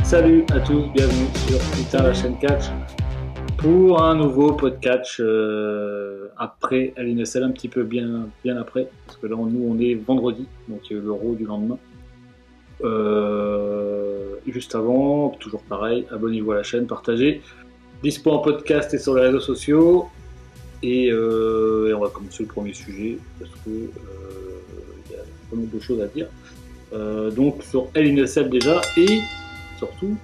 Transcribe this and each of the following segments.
Salut à tous, bienvenue sur Putain la chaîne catch pour un nouveau podcast après LNSL, un petit peu bien après, parce que là nous on est vendredi, donc il y a eu l'Euro du lendemain. Juste avant, toujours pareil, abonnez-vous à la chaîne, partagez, dispo en podcast et sur les réseaux sociaux, et on va commencer le premier sujet, parce que il y a pas mal de choses à dire. Donc sur LNSL déjà, et surtout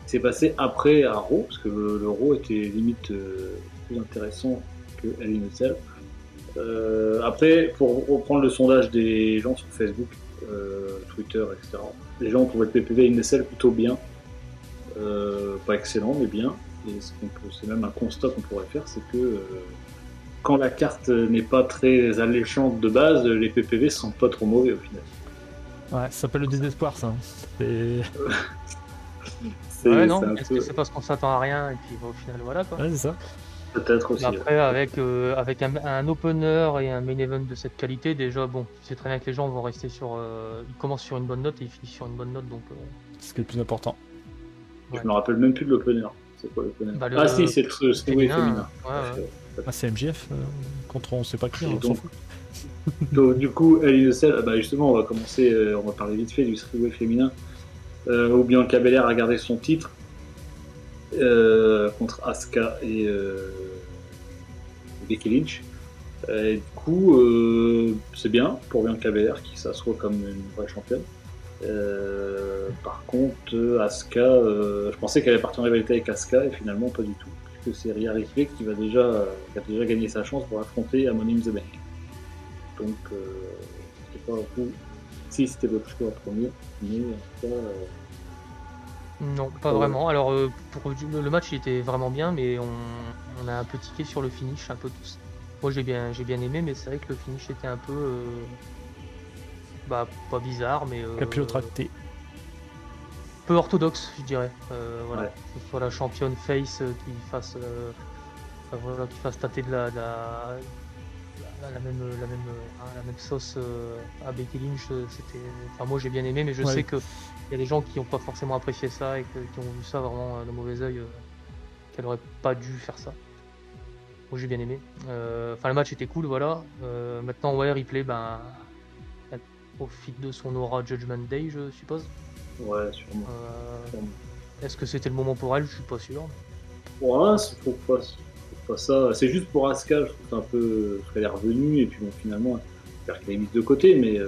c'est passé après à Raw, parce que le Raw était limite plus intéressant que LNSL. Après, pour reprendre le sondage des gens sur Facebook, Twitter, etc., les gens trouvaient le PPV LNSL plutôt bien. Pas excellent, mais bien. Et c'est même un constat qu'on pourrait faire, c'est que quand la carte n'est pas très alléchante de base, les PPV sont pas trop mauvais au final. Ouais, ça s'appelle le désespoir, ça. Ouais, non, un est-ce peu... que c'est parce qu'on s'attend à rien et puis au final, voilà quoi. Ouais, c'est ça. Peut-être aussi. Mais après, avec un opener et un main event de cette qualité, déjà, bon, tu sais très bien que les gens vont rester sur. Ils commencent sur une bonne note et ils finissent sur une bonne note, donc. C'est ce qui est le plus important. Je me rappelle même plus de l'opener. C'est quoi l'opener? Bah, Ah si, c'est le féminin. Ouais. Ah, c'est MJF contre on sait pas qui, on s'en donc, fout. donc, du coup, LNSL, bah justement, on va commencer, on va parler vite fait du Streetway féminin. Où Bianca Belair a gardé son titre contre Asuka et Becky Lynch. Et du coup, c'est bien pour Bianca Belair qui s'assoit comme une vraie championne. Par contre, Asuka, je pensais qu'elle allait partir en rivalité avec Asuka et finalement pas du tout, puisque c'est Rhea Ripley qui a déjà gagné sa chance pour affronter Money in the Bank. Donc, c'était pas vous. Si c'était votre choix premier, mais en tout cas. Non, pas vraiment. Alors, pour le match, il était vraiment bien, mais on a un peu tiqué sur le finish, un peu tous. Moi, j'ai bien aimé, mais c'est vrai que le finish était un peu. Bah, pas bizarre, mais. Capillotracté. Peu orthodoxe, je dirais. Voilà. Ouais. Que ce soit la championne face qui fasse tâter de la même sauce à Becky Lynch. Enfin, moi j'ai bien aimé, mais je sais que il y a des gens qui n'ont pas forcément apprécié ça et qui ont vu ça vraiment de mauvais œil, qu'elle aurait pas dû faire ça. Moi j'ai bien aimé. Enfin, le match était cool, voilà. Maintenant, ouais, Ripley, ben, elle profite de son aura Judgment Day, je suppose. Ouais, sûrement. Est-ce que c'était le moment pour elle? Je suis pas sûr. Ouais, faut pas ça. C'est juste pour Asuka, je trouve c'est un peu. Parce qu'elle est revenue, et puis bon, finalement, j'espère qu'elle est mise de côté, mais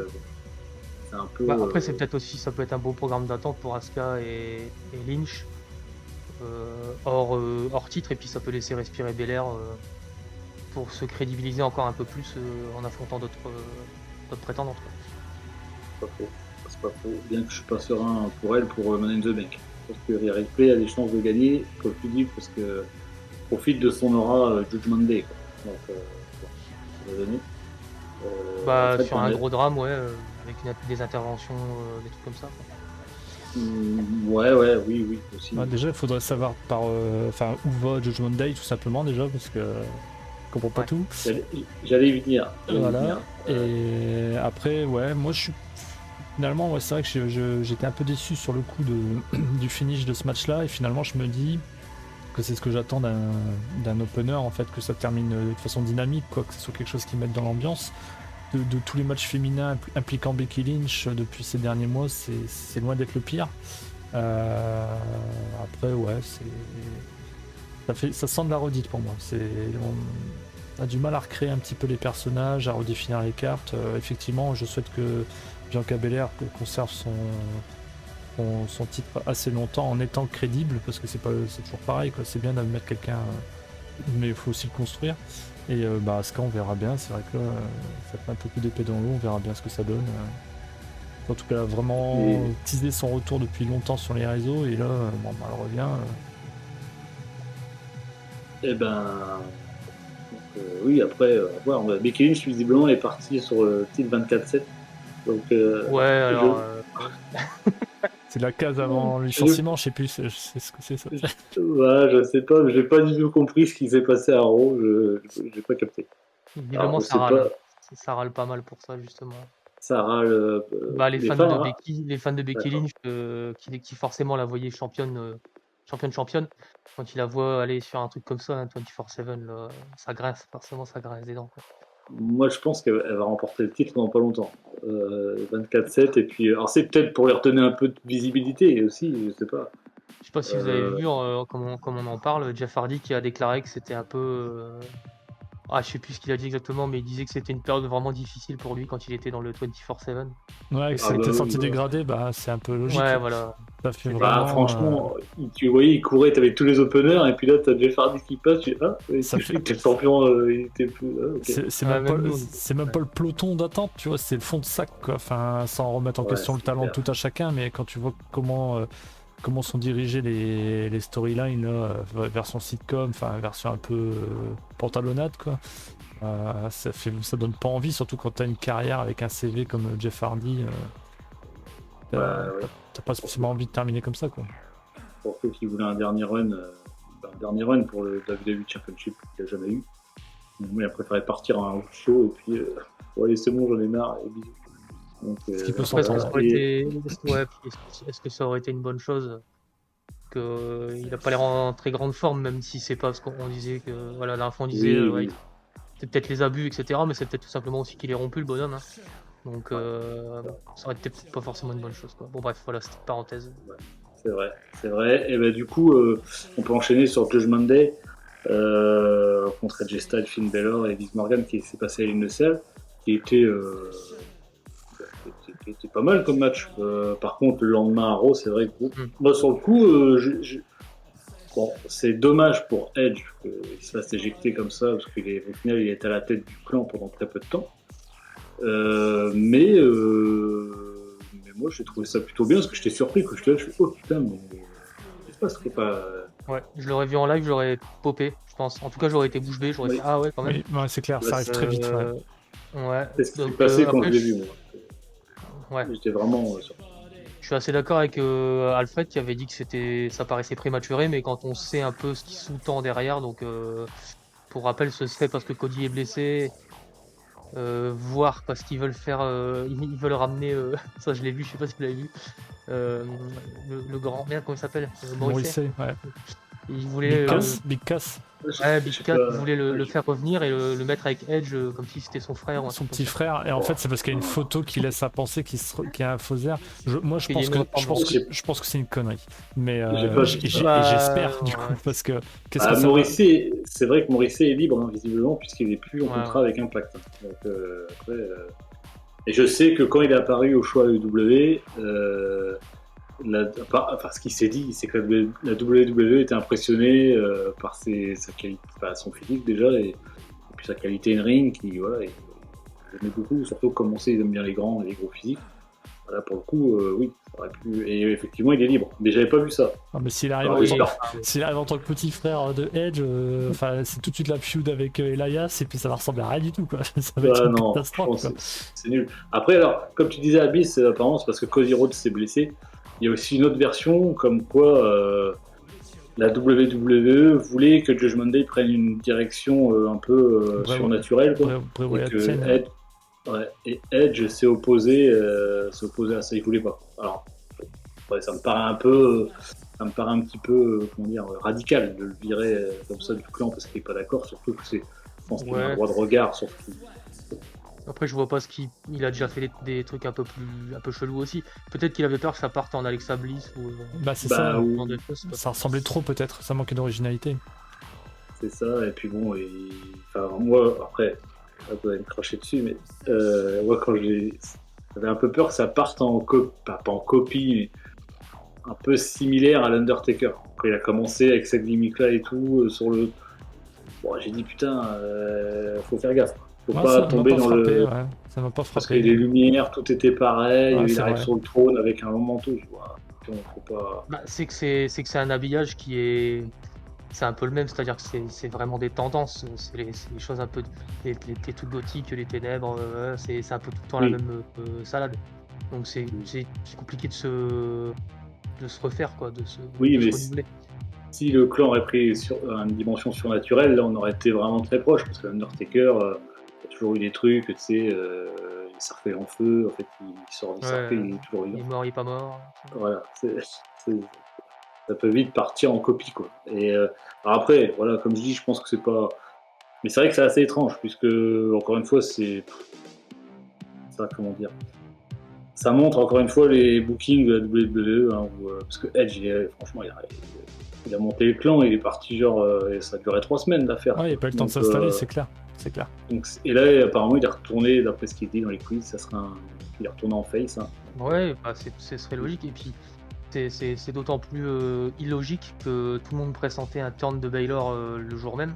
c'est un peu. Bah, après, c'est peut-être aussi, ça peut être un beau programme d'attente pour Asuka et Lynch, hors titre, et puis ça peut laisser respirer Belair pour se crédibiliser encore un peu plus en affrontant d'autres prétendantes. C'est pas faux. Bien que je suis pas serein pour elle, pour Money in the Bank. Parce que Rhea Ripley a des chances de gagner, comme tu dis, parce que profite de son aura Judgment Day. Quoi. Donc, ça va donner. Bah, en fait, sur un gros drame, ouais, avec des interventions, des trucs comme ça. Oui, aussi. Ah, déjà, il faudrait savoir où va Judgment Day, tout simplement, déjà, parce que je comprends pas tout. J'allais y venir. Voilà. Et après, ouais, moi je suis. Finalement, ouais, c'est vrai que j'étais un peu déçu sur le coup du finish de ce match-là, et finalement, je me dis que c'est ce que j'attends d'un opener, en fait, que ça termine de façon dynamique, quoi, que ce soit quelque chose qui mette dans l'ambiance. De tous les matchs féminins impliquant Becky Lynch depuis ces derniers mois, c'est loin d'être le pire. Après, ouais, ça sent de la redite pour moi. On a du mal à recréer un petit peu les personnages, à redéfinir les cartes. Effectivement, je souhaite que Bianca Belair conserve son titre assez longtemps en étant crédible, parce que c'est toujours pareil, quoi. C'est bien de mettre quelqu'un, mais il faut aussi le construire. Et Asuka, on verra bien. C'est vrai que là, ça fait un peu plus d'épée dans l'eau. On verra bien ce que ça donne. En tout cas, elle a vraiment teasé son retour depuis longtemps sur les réseaux. Et là, elle revient. Eh ben. Oui, après, voir. Becky Lynch, visiblement, est partie sur le titre 24-7. Donc, Ouais, alors. C'est la case avant le licenciement, je sais plus, je sais ce que c'est ça. Ouais, je sais pas, j'ai pas du tout compris ce qui s'est passé à Raw, j'ai pas capté. Visiblement, je sais pas, ça râle pas mal pour ça, justement. ça râle Bah, les fans, hein. Les fans de Becky D'accord. Lynch, qui forcément la voyaient championne, quand ils la voient aller sur un truc comme ça, un 24/7, là, ça grince, forcément, ça grince des dents, quoi. Moi, je pense qu'elle va remporter le titre dans pas longtemps. 24-7, et puis, alors c'est peut-être pour leur donner un peu de visibilité aussi, je sais pas. Je sais pas si vous avez Euh, vu, comme on en parle, Jeff Hardy qui a déclaré que c'était un peu, je sais plus ce qu'il a dit exactement, mais il disait que c'était une période vraiment difficile pour lui quand il était dans le 24/7. Ouais, que ah ça a bah été oui, senti bah. dégradé, bah c'est un peu logique. Ouais, voilà. Ça fait C'est vraiment. Franchement, tu voyais, il courait, t'avais tous les openers, et puis là, t'as Jeff Hardy qui passe, tu dis, Ça fait- il était le champion, il était plus. Ok. C'est Ouais, même, pas, même nous, c'est même pas le peloton d'attente, tu vois, c'est le fond de sac, quoi. Enfin, sans remettre en Ouais, question le c'est talent de clair. tout à chacun, mais quand tu vois comment sont dirigées les storylines, là, version sitcom, enfin, version un peu pantalonnade, quoi. Ça donne pas envie, surtout quand t'as une carrière avec un CV comme Jeff Hardy. Bah, ouais. T'as pas spécialement envie de terminer comme ça, quoi. Pour ceux qui voulaient un dernier run pour le WWE Championship qu'il n'a jamais eu. Moi, il a préféré partir à un show, et puis, allez, c'est bon, j'en ai marre, et bisous. Donc, Ce qui peut après, s'entendre. est-ce que ça aurait été une bonne chose qu'il n'a pas l'air en très grande forme, même si c'est pas ce qu'on disait que voilà, la fois on disait oui, ouais, oui. c'est peut-être les abus, etc. Mais c'est peut-être tout simplement aussi qu'il est rompu le bonhomme, hein. Donc ça aurait été peut-être pas forcément une bonne chose, quoi. Bon bref, voilà, c'était une parenthèse. C'est vrai, c'est vrai. Et ben du coup, on peut enchaîner sur Judgment Day contre Edge Styles, Finn Balor et Liv Morgan, qui s'est passé à l'île de Celle, qui était pas mal comme match. Par contre, le lendemain à Raw, c'est vrai que moi, sur le coup, bon, c'est dommage pour Edge qu'il se fasse éjecter comme ça, parce qu'au final, il est à la tête du clan pendant très peu de temps. Mais moi, j'ai trouvé ça plutôt bien, parce que j'étais surpris, que je suis oh putain, mais qu'est-ce qui se passe, c'est pas. Ouais, je l'aurais vu en live, j'aurais popé, je pense. En tout cas, j'aurais été bouche bée, j'aurais Oui. fait ah ouais, quand même. Oui, ouais, c'est clair, Bah, ça arrive très vite. Ouais. Ouais. C'est ce qui s'est Donc passé quand après, je l'ai vu, moi. ouais. J'étais vraiment surpris. Je suis assez d'accord avec Alfred qui avait dit que ça paraissait prématuré, mais quand on sait un peu ce qui sous-tend derrière, donc pour rappel, ce serait parce que Cody est blessé, voire parce qu'ils veulent faire, ils veulent ramener, ça je l'ai vu, je sais pas si vous l'avez vu, le grand, merde, comment il s'appelle, Morrissey. Morrissey, ouais. Il voulait, Big Cass, ouais, Je Big sais Cat pas. voulait le faire revenir et le mettre avec Edge comme si c'était son frère ou un son truc petit comme ça. frère. Et en fait, c'est parce qu'il y a une photo qui laisse à penser qu'il y a un faux air. Moi, je Il y a pense une que, ressemblance. je pense que c'est une connerie. Mais J'ai pas vu ça. et j'espère du coup, Ouais. parce que qu'est-ce que ça va... Morrissey, c'est vrai que Morrissey est libre, hein, visiblement, puisqu'il n'est plus en Ouais, contrat avec Impact. Donc, après, et je sais que quand il est apparu au choix WWE, ce qu'il s'est dit, c'est que la WWE était impressionnée par sa qualité, son physique déjà, et puis sa qualité in ring, qui voilà, ils aimaient beaucoup, surtout comme on sait, ils aiment bien les grands et les gros physiques. Voilà, pour le coup, oui, ça aurait pu. Et effectivement, il est libre. Mais j'avais pas vu ça. Non, mais s'il arrive, Alors, oui, s'il arrive en tant que petit frère de Edge, c'est tout de suite la feud avec Elias, et puis ça va ressembler à rien du tout, quoi. Ça va être une non, catastrophe, quoi. c'est nul. Après, alors, comme tu disais, Abyss, apparemment, c'est parce que Cody Rhodes s'est blessé. Il y a aussi une autre version, comme quoi la WWE voulait que Judgment Day prenne une direction un peu surnaturelle, quoi. Bray Et Wyatt que tienne. Edge, ouais, et Edge s'est opposé à ça, il voulait pas. Alors, ouais, ça me paraît un petit peu, comment dire, radical de le virer comme ça du clan parce qu'il est pas d'accord, surtout que je pense qu'il a un droit de regard sur tout. Après, je vois pas il a déjà fait des trucs un peu chelous aussi. Peut-être qu'il avait peur que ça parte en Alexa Bliss ou. C'est ça. Ou des choses, quoi. Ça ressemblait trop, peut-être. Ça manquait d'originalité. C'est ça, et puis bon, moi, après, vous allez me cracher dessus, mais moi, j'avais un peu peur que ça parte pas en copie, mais un peu similaire à l'Undertaker. Quand il a commencé avec cette gimmick-là et tout, sur le. Bon, j'ai dit, putain, faut faire gaffe. Faut pas tomber dans le. Ouais. Ça m'a pas Parce que frappé. les lumières, tout était pareil, il arrive vrai. sur le trône avec un long manteau. Je vois, faut pas. C'est que c'est un habillage qui est. C'est un peu le même, c'est-à-dire que c'est vraiment des tendances. C'est les choses un peu. Les trucs gothiques, les ténèbres, c'est un peu tout le temps la même salade. Donc c'est compliqué de se refaire, quoi, de se renouveler. Si le clan aurait pris une dimension surnaturelle, là on aurait été vraiment très proche, parce que l'Undertaker, Il y a toujours eu des trucs, tu sais, il s'est en feu, en fait, il sort du cercueil, il est toujours Il est vivant. mort, il est pas mort. Voilà, ça peut vite partir en copie, quoi. Et alors après, voilà, comme je dis, je pense que c'est pas. Mais c'est vrai que c'est assez étrange, puisque, encore une fois, c'est. Ça, comment dire. Ça montre encore une fois les bookings de la WWE, hein, parce que Edge, franchement, il a monté le clan, il est parti genre, et ça a duré 3 semaines l'affaire. Ouais, il n'y a pas eu le temps de s'installer, c'est clair. C'est clair. Donc, et là, apparemment, il est retourné, d'après ce qu'il dit dans les quiz, il est retourné en face. Hein. Ouais, bah, ce serait logique. Et puis, c'est d'autant plus illogique que tout le monde pressentait un turn de Baylor le jour même.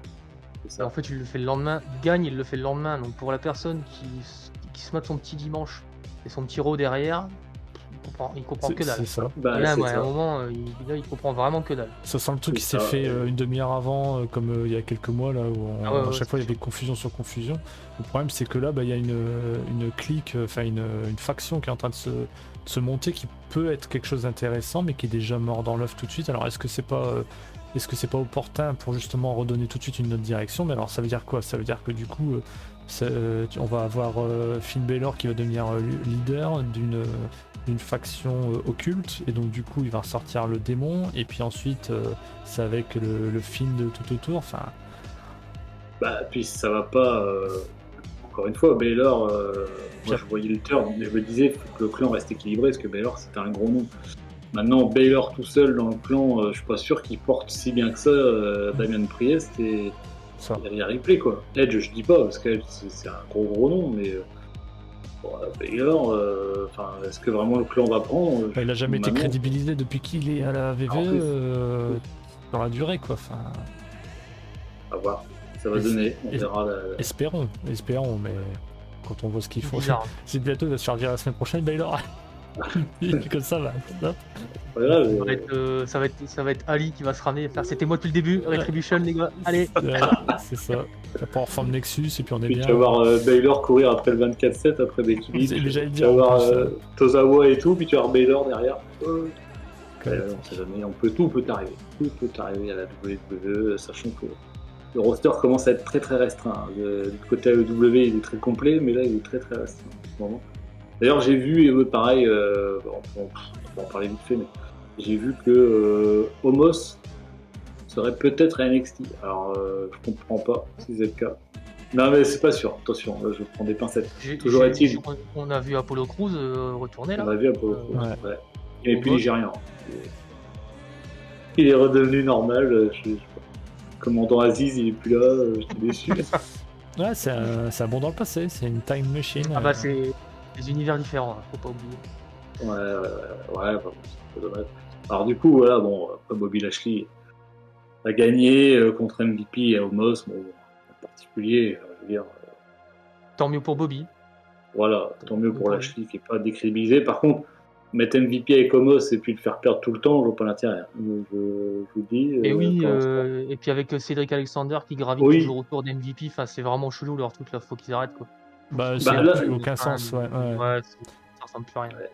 Et en fait, il le fait le lendemain. Il gagne, il le fait le lendemain. Donc, pour la personne qui se mate son petit dimanche et son petit Raw derrière, il comprend que dalle. C'est ça. Et là, à un moment, il comprend vraiment que dalle. Ça sent le truc qui s'est fait une demi-heure avant, comme il y a quelques mois, là, où à chaque fois il y avait confusion sur confusion. Le problème, c'est que là, il y a une clique, enfin une faction qui est en train de se monter, qui peut être quelque chose d'intéressant, mais qui est déjà mort dans l'œuf tout de suite. Alors, est-ce que c'est pas opportun pour justement redonner tout de suite une autre direction? Mais alors, ça veut dire quoi? Ça veut dire que du coup, on va avoir Finn Balor qui va devenir leader d'une faction occulte, et donc du coup il va ressortir le démon, et puis ensuite c'est avec le film de tout autour, enfin... Bah, puis ça va pas... Encore une fois, Baylor, moi je voyais le turn, mais je me disais faut que le clan reste équilibré, parce que Baylor c'était un gros nom. Maintenant, Baylor tout seul dans le clan, je suis pas sûr qu'il porte si bien que ça Damian Priest et Rhea Ripley, quoi. Edge, je dis pas, parce qu'Edge c'est un gros nom, mais... Baylor, est-ce que vraiment le clan va prendre? Il a jamais été crédibilisé depuis qu'il est à la WWE dans la durée, quoi. Enfin... À voir, ça va donner, on verra. Espérons, mais quand on voit ce qu'ils font, c'est bientôt, il va se faire dire la semaine prochaine, Baylor. Comme ça va. Voilà, ça va être Ali qui va se ramener et faire c'était moi depuis le début, Retribution les gars, allez. C'est ça. On va pouvoir former Nexus et puis on est bien. Tu vas voir Baylor courir après le 24/7, après Becky Lynch. Tu vas voir Tozawa et tout, puis tu vas voir Baylor derrière. On sait jamais, tout peut arriver. Tout peut arriver à la WWE, sachant que le roster commence à être très restreint. Du côté AEW, il est très complet, mais là, il est très restreint en ce moment. D'ailleurs, j'ai vu, pareil, on va en parler vite fait, mais j'ai vu que Omos serait peut-être à NXT. Alors, je comprends pas si c'est le cas. Non, mais c'est pas sûr, attention, là, je prends des pincettes. Toujours est-il. On a vu Apollo Crews retourner là. On a vu Apollo Crews, ouais. Il n'est plus nigérian. Il est redevenu normal. Commandant Aziz, il est plus là, j'étais déçu. Ouais, c'est un bon dans le passé, c'est une time machine. Ah bah c'est des univers différents, hein, faut pas oublier. Ouais, c'est dommage. Alors du coup, voilà, bon, après Bobby Lashley a gagné contre MVP et Omos, bon, en particulier, je veux dire... Tant mieux pour Bobby. Voilà, tant mieux pour Lashley qui n'est pas décrédibilisé. Par contre, mettre MVP avec Omos et puis le faire perdre tout le temps, je vois pas l'intérêt. Je vous dis... Et oui, et puis avec Cédric Alexander qui gravite toujours autour d'MVP, enfin c'est vraiment chelou leur truc là, faut qu'ils arrêtent quoi. Bah ça n'a plus aucun sens, ouais. Ça ressemble plus à rien. Ouais.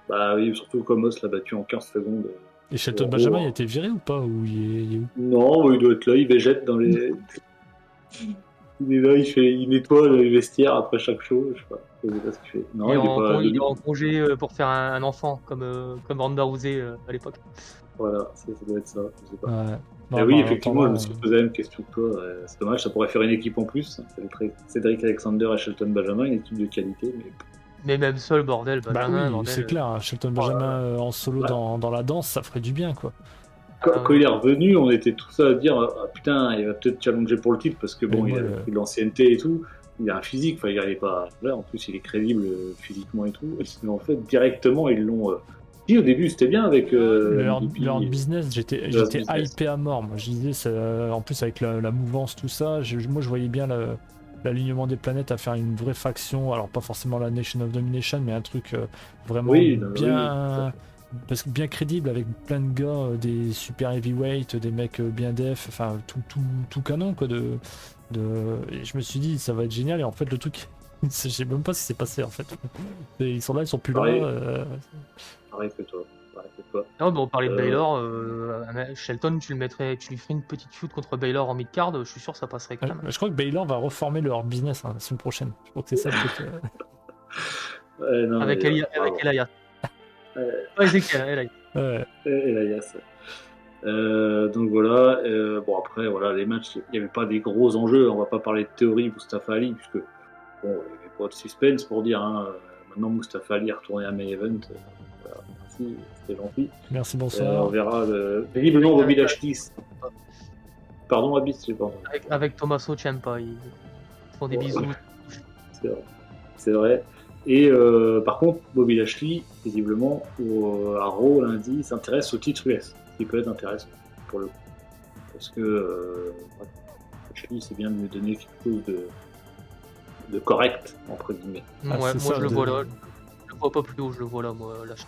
Bah oui, surtout qu'Omos l'a battu en 15 secondes. Et Shelton Benjamin, il a été viré ou pas, ou il est où? Non, il doit être là, il végète dans les... Il est là, il nettoie les vestiaires après chaque show, je sais pas ce qu'il fait. Non, il est en congé pour faire un enfant, comme Ronda Rousey à l'époque. Voilà, ça doit être ça, je sais pas. Ouais. Non, oui, effectivement, je me suis posé la même question que toi. C'est dommage, ça pourrait faire une équipe en plus. Cédric Alexander et Shelton Benjamin, une équipe de qualité, mais même seul, bordel, Benjamin, bordel, c'est clair, Shelton Benjamin en solo dans la danse, ça ferait du bien, quoi. Quand il est revenu, on était tous à dire putain, il va peut-être challenger pour le titre parce que bon, il a pris de l'ancienneté et tout. Il a un physique, enfin, il n'arrive pas. Là, en plus, il est crédible physiquement et tout. Mais en fait, directement, ils l'ont. Si au début, c'était bien avec. Leur business, j'étais hypé à mort. Moi, je disais, en plus, avec la mouvance, tout ça, moi, je voyais bien l'alignement des planètes à faire une vraie faction. Alors, pas forcément la Nation of Domination, mais un truc vraiment bien. Parce que bien crédible, avec plein de gars, des super heavyweight, des mecs bien def, enfin tout canon quoi. Et je me suis dit ça va être génial, et en fait le truc, je sais même pas ce qui s'est passé en fait. Ils sont là, ils sont plus là. Pareil que toi. Pas. Non, mais on parlait de Euh, Baylor. Shelton, tu lui ferais une petite feud contre Baylor en mid-card, je suis sûr que ça passerait quand même. Je crois que Baylor va reformer leur business la semaine prochaine. Je crois que c'est ça le truc. non, Avec mais, Elias. Euh, Pas Ezekiel, Elias. Elias. Donc voilà. Bon après voilà les matchs, il n'y avait pas des gros enjeux. On va pas parler de théorie Mustafa Ali puisque bon il n'y avait pas de suspense pour dire. Maintenant Mustafa Ali est retourné à main event. Voilà, merci, c'était gentil. Merci, On bonsoir. verra. Visiblement Bobby Lashley. Pardon Abis, je sais pas. Avec Tommaso Ciampa, ils font des bisous. C'est vrai. Et par contre, Bobby Lashley, visiblement, à Raw lundi, s'intéresse au titre US, ce qui peut être intéressant pour le coup. Parce que Lashley, c'est bien de lui donner quelque chose de correct, entre guillemets. Ouais, moi je le vois là. Je le vois pas plus haut, je le vois là, moi, Lashley.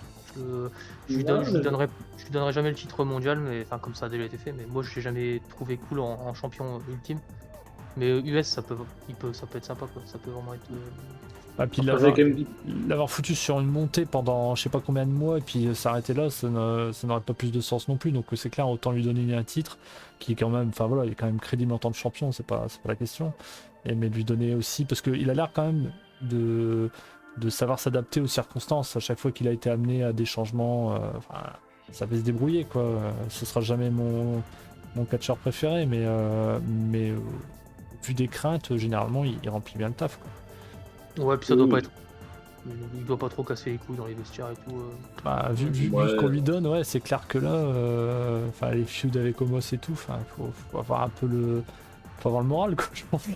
Je lui donnerai jamais le titre mondial, mais enfin comme ça a déjà été fait, mais moi je l'ai jamais trouvé cool en champion ultime. Mais US ça peut être sympa quoi, ça peut vraiment être. Puis l'avoir foutu sur une montée pendant je sais pas combien de mois et puis s'arrêter là, ça n'aurait pas plus de sens non plus. Donc c'est clair, autant lui donner un titre qui est quand même, enfin voilà, il est quand même crédible en tant que champion, c'est pas la question. Mais lui donner aussi, parce qu'il a l'air quand même de savoir s'adapter aux circonstances à chaque fois qu'il a été amené à des changements. Ça va se débrouiller quoi. Ce sera jamais mon catcheur préféré, mais vu des craintes, généralement il remplit bien le taf quoi. Ouais, puis ça doit pas être. Il doit pas trop casser les couilles dans les vestiaires et tout. Vu ce qu'on lui donne, ouais, c'est clair que là, les feuds avec Omos et tout, faut avoir un peu faut avoir le moral quoi, je pense.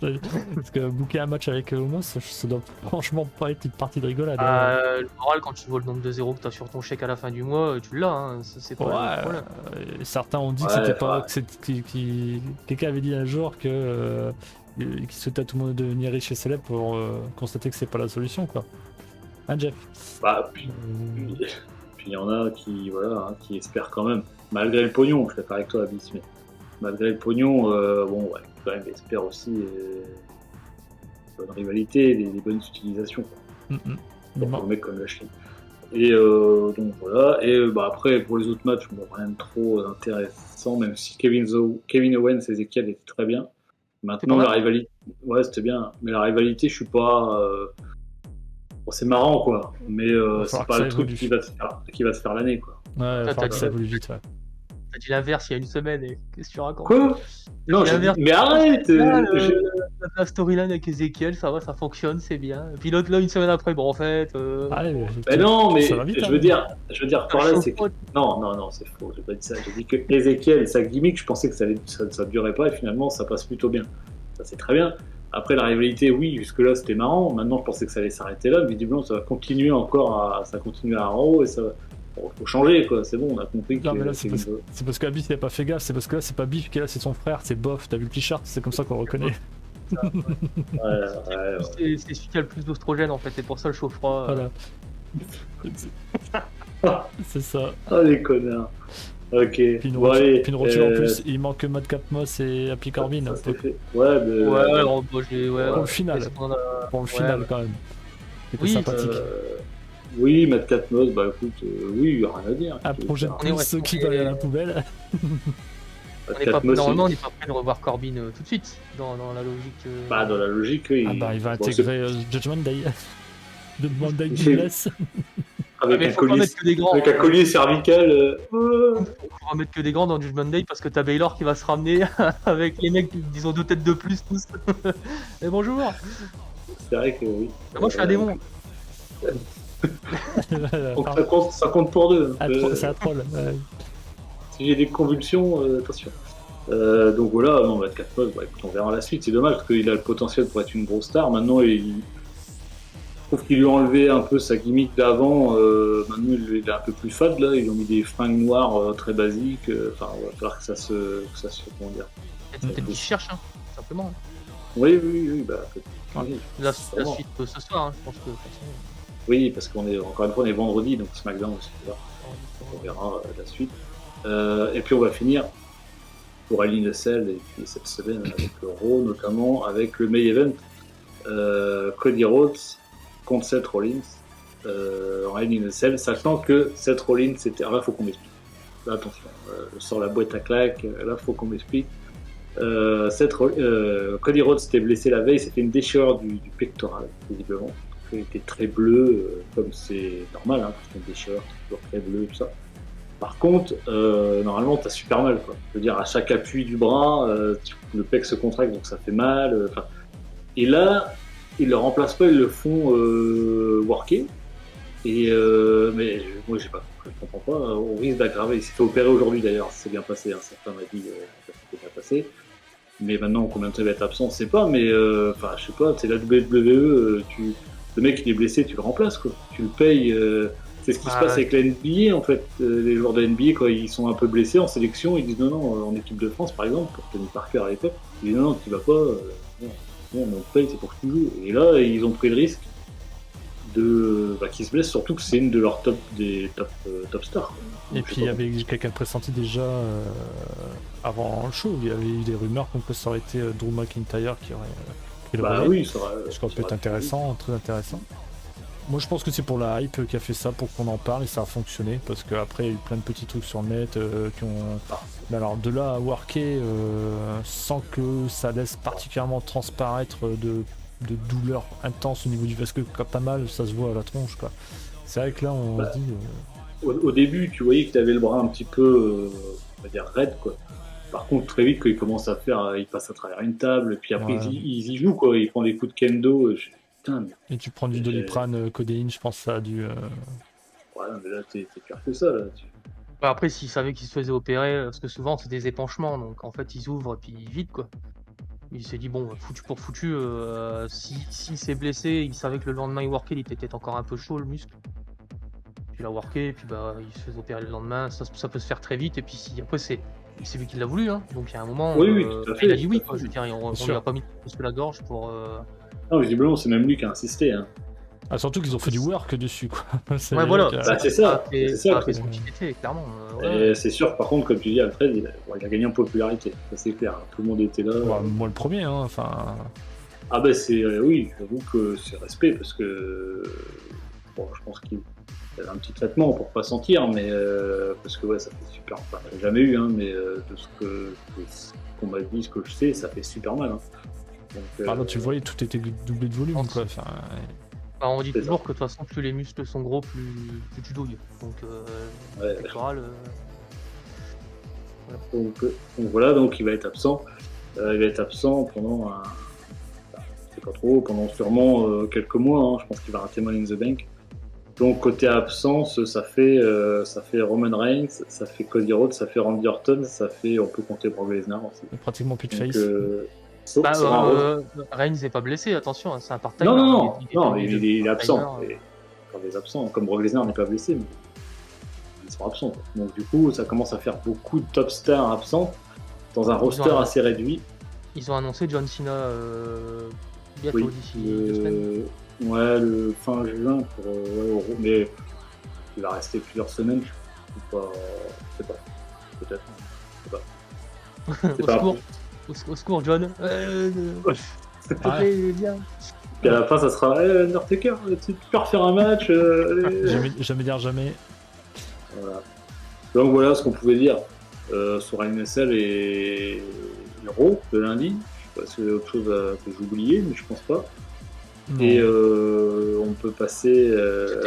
Parce que booker un match avec Omos, ça doit franchement pas être une partie de rigolade. Le moral, quand tu vois le nombre de zéros que tu as sur ton chèque à la fin du mois, tu l'as, hein, c'est pas le problème. Certains ont dit que c'était pas. Quelqu'un avait dit un jour que. Qui souhaite à tout le monde de devenir riche et célèbre pour constater que c'est pas la solution quoi. Hein Jeff? Puis il y en a qui qui espèrent quand même, malgré le pognon, je suis d'accord avec toi Abyss, mais malgré le pognon, quand même espèrent aussi des bonnes rivalités, des bonnes utilisations pour un mec comme Lashley. Et donc voilà, et après pour les autres matchs, rien de trop intéressant, même si Kevin Owens et Ezekiel étaient très bien. Maintenant, la rivalité, c'était bien, mais la rivalité, je suis pas. C'est marrant, quoi, mais c'est pas le truc qui va se faire l'année, quoi. Ouais, ça évolue vite, ouais. T'as dit l'inverse il y a une semaine, et qu'est-ce que tu racontes? Quoi? Non, mais arrête! La storyline avec Ezekiel, ça va, ça fonctionne, c'est bien. Et puis l'autre, là, une semaine après, bon, en fait. Mais non, mais je veux dire par là, c'est que. Non, c'est faux, j'ai pas dit ça. J'ai dit que Ezekiel et sa gimmick, je pensais que ça durait pas, et finalement, ça passe plutôt bien. Ça, c'est très bien. Après, la rivalité, oui, jusque-là, c'était marrant. Maintenant, je pensais que ça allait s'arrêter là. Visiblement, ça va continuer ça continue à Raw, et ça va. Faut changer quoi, c'est bon, on a compris que. Non, mais là, c'est parce qu'Abyss n'a pas fait gaffe, c'est parce que là, c'est pas Biff qui est là, c'est son frère, c'est Boff, t'as vu le t-shirt, c'est comme ça qu'on le reconnaît. C'est celui qui a le plus d'ostrogène en fait, c'est pour ça le chaud-froid. Voilà. C'est ça. Oh les connards. Ok. Puis une rotule en plus, il manque Madcap Moss et Happy Corbin. Au final. Pour le final quand même. C'était sympathique. Oui, Matt Catmos, écoute, oui, il n'y a rien à dire. Un projet de plus qui va aller à la poubelle. Normalement, on n'est pas prêt de revoir Corbin tout de suite, dans la logique. Dans la logique, il va intégrer Judgment Day. Judgment Day du laisse. Avec un collier cervical. On va mettre que des grands dans Judgment Day parce que t'as Baylor qui va se ramener avec les mecs, disons 2 têtes de plus tous. Et bonjour. C'est vrai que oui. Moi, je suis un démon. Donc ça compte pour 2. C'est un troll. Si j'ai des convulsions, attention. Donc voilà, non, Matt Catmos, on verra la suite. C'est dommage parce qu'il a le potentiel pour être une grosse star. Maintenant, je trouve qu'ils lui ont enlevé un peu sa gimmick d'avant. Maintenant, il est un peu plus fade là. Ils lui ont mis des fringues noires très basiques. Il va falloir que ça se comment dire. Peut-être qu'il cherche, simplement. Oui. La suite ce soir, je pense que. Oui, parce qu'on est encore une fois on est vendredi, donc SmackDown aussi. On verra la suite. Et puis on va finir pour Hell in a Cell et puis cette semaine avec le Raw notamment avec le main event Cody Rhodes contre Seth Rollins. en Hell in a Cell, sachant que Seth Rollins, c'était... Alors là, il faut qu'on m'explique. Là, attention, je sors la boîte à claques, là, il faut qu'on m'explique. Cody Rhodes s'était blessé la veille, c'était une déchirure du pectoral, visiblement. Il était très bleu, comme c'est normal, hein, parce qu'une déchirure, c'est toujours très bleu, tout ça. Par contre, normalement, t'as super mal, quoi. Je veux dire, à chaque appui du bras, le pec se contracte, donc ça fait mal. Et là, ils le remplacent pas, ils le font worker. Et mais moi, je comprends pas. On risque d'aggraver. Il s'est fait opérer aujourd'hui, d'ailleurs. C'est bien passé. Hein. Certains m'ont dit que c'était bien passé. Mais maintenant, combien de temps il va être absent, on sait pas. Mais je sais pas. C'est la WWE. Le mec, il est blessé, tu le remplaces, quoi. Tu le payes. C'est ce qui se passe avec la NBA, en fait. Les joueurs de NBA, quand ils sont un peu blessés en sélection, ils disent non, en équipe de France, par exemple, pour Tony Parker à l'époque, ils disent non, tu vas pas, non, on te paye, c'est pour que tu joues. Et là, ils ont pris le risque qu'ils se blessent, surtout que c'est une de leurs top stars. Quoi. Et puis, il y avait quelqu'un de pressenti déjà avant le show, il y avait eu des rumeurs comme que ça aurait été Drew McIntyre qui aurait pris le relais. Oui, ça aurait. Ce qui peut être intéressant, très intéressant. Moi je pense que c'est pour la hype qui a fait ça, pour qu'on en parle, et ça a fonctionné, parce qu'après il y a eu plein de petits trucs sur le net qui ont... Mais alors de là à worker sans que ça laisse particulièrement transparaître de douleur intense au niveau du... Parce que quand t'as mal, ça se voit à la tronche, quoi. C'est vrai que là on se dit... Au début, tu voyais que tu avais le bras un petit peu, on va dire, raide, quoi. Par contre, très vite, quand il commence à faire... Il passe à travers une table, et puis après ils y jouent, quoi. Il prend des coups de kendo... Et tu prends du Doliprane, codéine, je pense que ça a dû... Ouais, mais là, t'es pire que ça, là. Après, s'ils savaient qu'ils se faisaient opérer, parce que souvent, c'est des épanchements, donc en fait, ils ouvrent, et puis ils vident, quoi. Il s'est dit, bon, foutu pour foutu, s'il s'est blessé, il savait que le lendemain, il workait, il était peut-être encore un peu chaud, le muscle. Puis il a worké, et puis il se fait opérer le lendemain, ça peut se faire très vite, et puis après, c'est lui qui l'a voulu, hein. Donc il y a un moment, oui, tout à fait, il a dit oui, quoi. Je veux dire, on lui a pas mis plus que la gorge pour... Non, visiblement, c'est même lui qui a insisté. Hein. Ah, surtout qu'ils ont fait du work dessus, quoi. Ouais, voilà. C'est ça. Ça a fait son petit métier, clairement. Et c'est sûr, par contre, comme tu dis, Alfred, il a gagné en popularité. Ça, c'est clair. Tout le monde était là. Ouais, moi, le premier, hein. Enfin. Ah, bah, oui, j'avoue que c'est respect, parce que. Bon, je pense qu'il y a un petit traitement pour pas sentir, mais. Parce que, ouais, ça fait super. Enfin, j'ai jamais eu, hein, mais de ce qu'on m'a dit, ce que je sais, ça fait super mal. Hein. Donc, non, tu le voyais, tout était doublé de volume, quoi. Enfin, on dit toujours que de toute façon, plus les muscles sont gros, plus tu douilles. Donc, pectoral. Voilà. Donc voilà, donc il va être absent. Il va être absent pendant je sais pas trop, pendant sûrement quelques mois. Hein. Je pense qu'il va rater Money in the Bank. Donc côté absence, ça fait Roman Reigns, ça fait Cody Rhodes, ça fait Randy Orton, on peut compter Brock Lesnar aussi. Pratiquement plus de face. Reigns n'est pas blessé, attention, hein, c'est un part-time. Non, il est absent. Quand il est absent, comme Brock Lesnar n'est pas blessé, mais ils sont absents. Donc du coup, ça commence à faire beaucoup de top stars absents dans un roster assez réduit. Ils ont annoncé John Cena bientôt d'ici 2 semaines. Ouais, le fin juin, mais il va rester plusieurs semaines, je sais pas. Peut-être. Je sais pas. Au secours, John. S'il te plaît, viens. Et à la fin, ça sera Undertaker, tu peux refaire un match. Jamais dire jamais. Voilà. Donc voilà ce qu'on pouvait dire sur NSL et Raw de lundi. Je sais pas s'il y a autre chose que j'ai oublié, mais je pense pas. Non. Et on peut passer.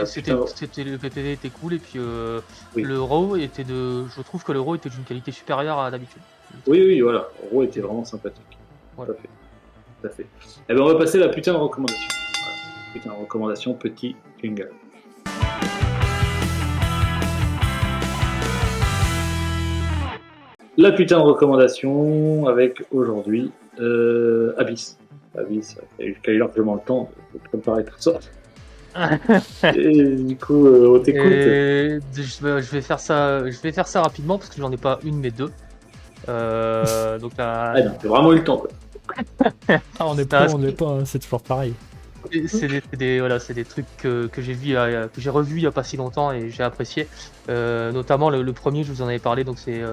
C'était le PPV était cool, et puis le Raw était je trouve que le Raw était d'une qualité supérieure à d'habitude. Oui, voilà. Raw était vraiment sympathique. Voilà. Tout à fait. Et ben on va passer à la putain de recommandation. Voilà. Putain de recommandation, petit jingle. La putain de recommandation avec aujourd'hui Abyss. Abyss, il y a eu largement le temps de préparer tout ça. Et du coup, on t'écoute. Je vais faire ça rapidement parce que j'en ai pas une mais deux. Donc t'as vraiment eu le temps, quoi. On n'est pas, hein, c'est toujours pareil. C'est des trucs que j'ai vu, que j'ai revu il y a pas si longtemps et j'ai apprécié. Notamment le premier, je vous en avais parlé, donc c'est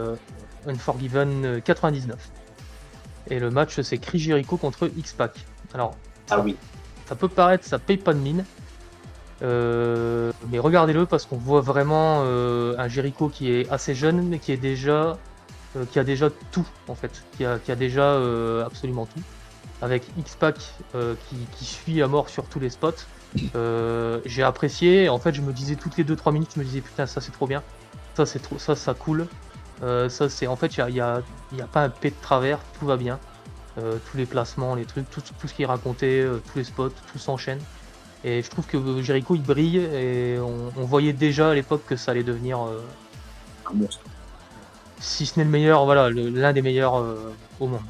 Unforgiven 99. Et le match, c'est Chris Jericho contre X-Pac. Alors, ça peut paraître, ça paye pas de mine, Mais regardez-le parce qu'on voit vraiment un Jericho qui est assez jeune, mais qui a déjà tout en fait, qui a déjà absolument tout, avec X-Pac qui suit à mort sur tous les spots. J'ai apprécié. En fait, je me disais toutes les 2-3 minutes, je me disais putain, ça c'est trop bien, ça c'est trop, ça cool. Ça c'est en fait, il y a pas un P de travers, tout va bien. Tous les placements, les trucs, tout ce qui est raconté, tous les spots, tout s'enchaîne. Et je trouve que Jericho il brille et on voyait déjà à l'époque que ça allait devenir, Un monstre. si ce n'est le meilleur, voilà, l'un des meilleurs au monde.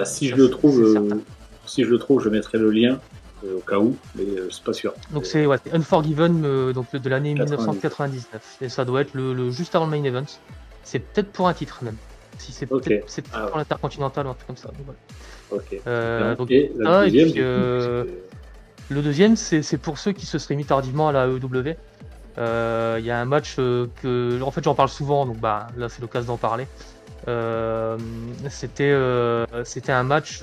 Si Ça, je le c'est trouve, certain. si je le trouve, je mettrai le lien au cas où, mais c'est pas sûr. Donc c'est Unforgiven donc de l'année 90. 1999 et ça doit être le juste avant le main event. C'est peut-être pour un titre même. Si c'est Ok. peut-être c'est Ah, pour l'Intercontinental ou un truc comme ça. Donc, voilà. Ok. Donc, Et la ça, et deuxième, puis, du coup, le deuxième, c'est pour ceux qui se seraient mis tardivement à la AEW. Il y a un match que, en fait, j'en parle souvent, donc bah là c'est l'occasion d'en parler. C'était un match.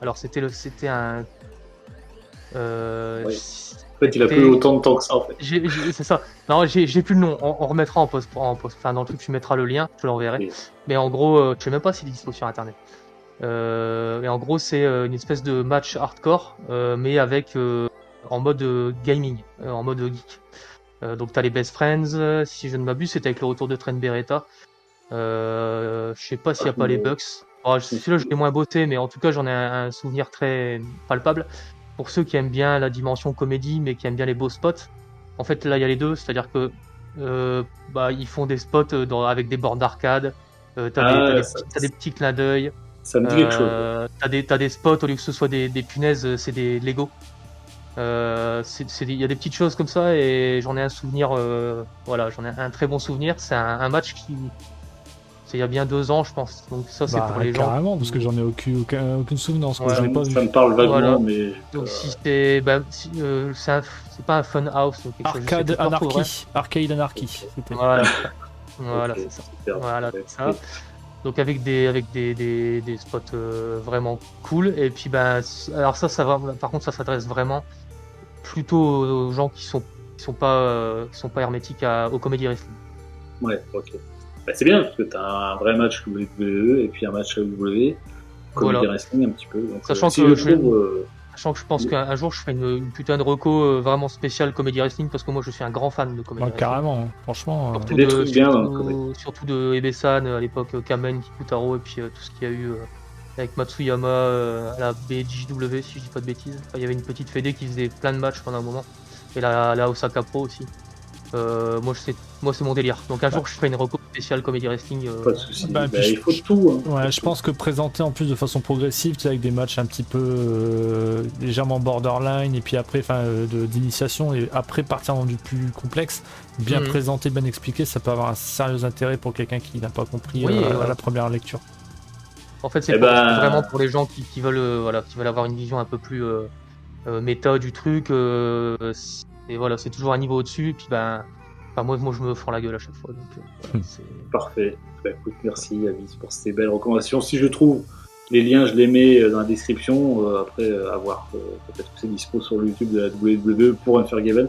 Alors c'était un. Ouais. En fait, il a plus autant de temps que ça, en fait. C'est ça. Non, j'ai plus le nom. On remettra en post. Enfin, dans le truc, tu mettras le lien, je te l'enverrai. Oui. Mais en gros, je sais même pas s'il est dispo sur internet. Mais en gros, c'est une espèce de match hardcore, mais avec en mode gaming, en mode geek. Donc t'as les Best Friends, si je ne m'abuse, c'était avec le retour de Trent Beretta. Je sais pas s'il y a pas les Bucks. Oh, celui-là, je l'ai moins botté, mais en tout cas, j'en ai un souvenir très palpable. Pour ceux qui aiment bien la dimension comédie, mais qui aiment bien les beaux spots, en fait, là, il y a les deux. C'est-à-dire que ils font des spots avec des bornes d'arcade. T'as des petits clins d'œil. Ça me dit quelque chose. T'as des spots, au lieu que ce soit des punaises, c'est des Lego. Il y a des petites choses comme ça et j'en ai un souvenir, voilà, j'en ai un très bon souvenir. C'est un match c'est il y a bien 2 ans, je pense. Donc ça, c'est pour les gens. Carrément, parce que j'en ai aucune souvenance. Ouais. Je l'ai pas vu. Ça me parle vaguement, Voilà. mais. Donc si c'est, c'est pas un fun house ou quelque chose. Arcade Anarchy. Arcade Anarchy. C'était. Voilà, voilà, Ok, c'est ça. super. Voilà, c'est ça. Donc avec des spots vraiment cool. Et puis alors ça va. Par contre, ça s'adresse vraiment plutôt aux gens qui sont pas hermétiques au comedy wrestling. Ouais, ok. Bah, c'est bien parce que t'as un vrai match WWE et puis un match AEW, comedy wrestling un petit peu. Donc, sachant si que je pense qu'un jour je ferai une putain de reco vraiment spéciale comedy wrestling parce que moi je suis un grand fan de comedy wrestling. Carrément, franchement. Surtout de Ebe-san à l'époque, Kamen, Kikutaro et puis tout ce qu'il y a eu avec Matsuyama à la BJW si je dis pas de bêtises. Enfin, il y avait une petite fédé qui faisait plein de matchs pendant un moment et la Osaka Pro aussi. Moi c'est mon délire. Donc un jour je ferai une reco spéciale comedy wrestling. Pas de soucis. Il faut tout. Hein. Ouais, je pense que présenter en plus de façon progressive, avec des matchs un petit peu légèrement borderline et puis après d'initiation et après partir dans du plus complexe, bien présenté, bien expliqué, ça peut avoir un sérieux intérêt pour quelqu'un qui n'a pas compris à la première lecture. En fait, c'est vraiment pour les gens qui veulent avoir une vision un peu plus méta du truc. Et voilà, c'est toujours un niveau au-dessus. Et puis moi je me fends la gueule à chaque fois. Donc, parfait. Bah, écoute, merci Avis pour ces belles recommandations. Si je trouve les liens, je les mets dans la description. Après, à voir. Peut-être que c'est dispo sur le YouTube de la WWE pour Unforgiven.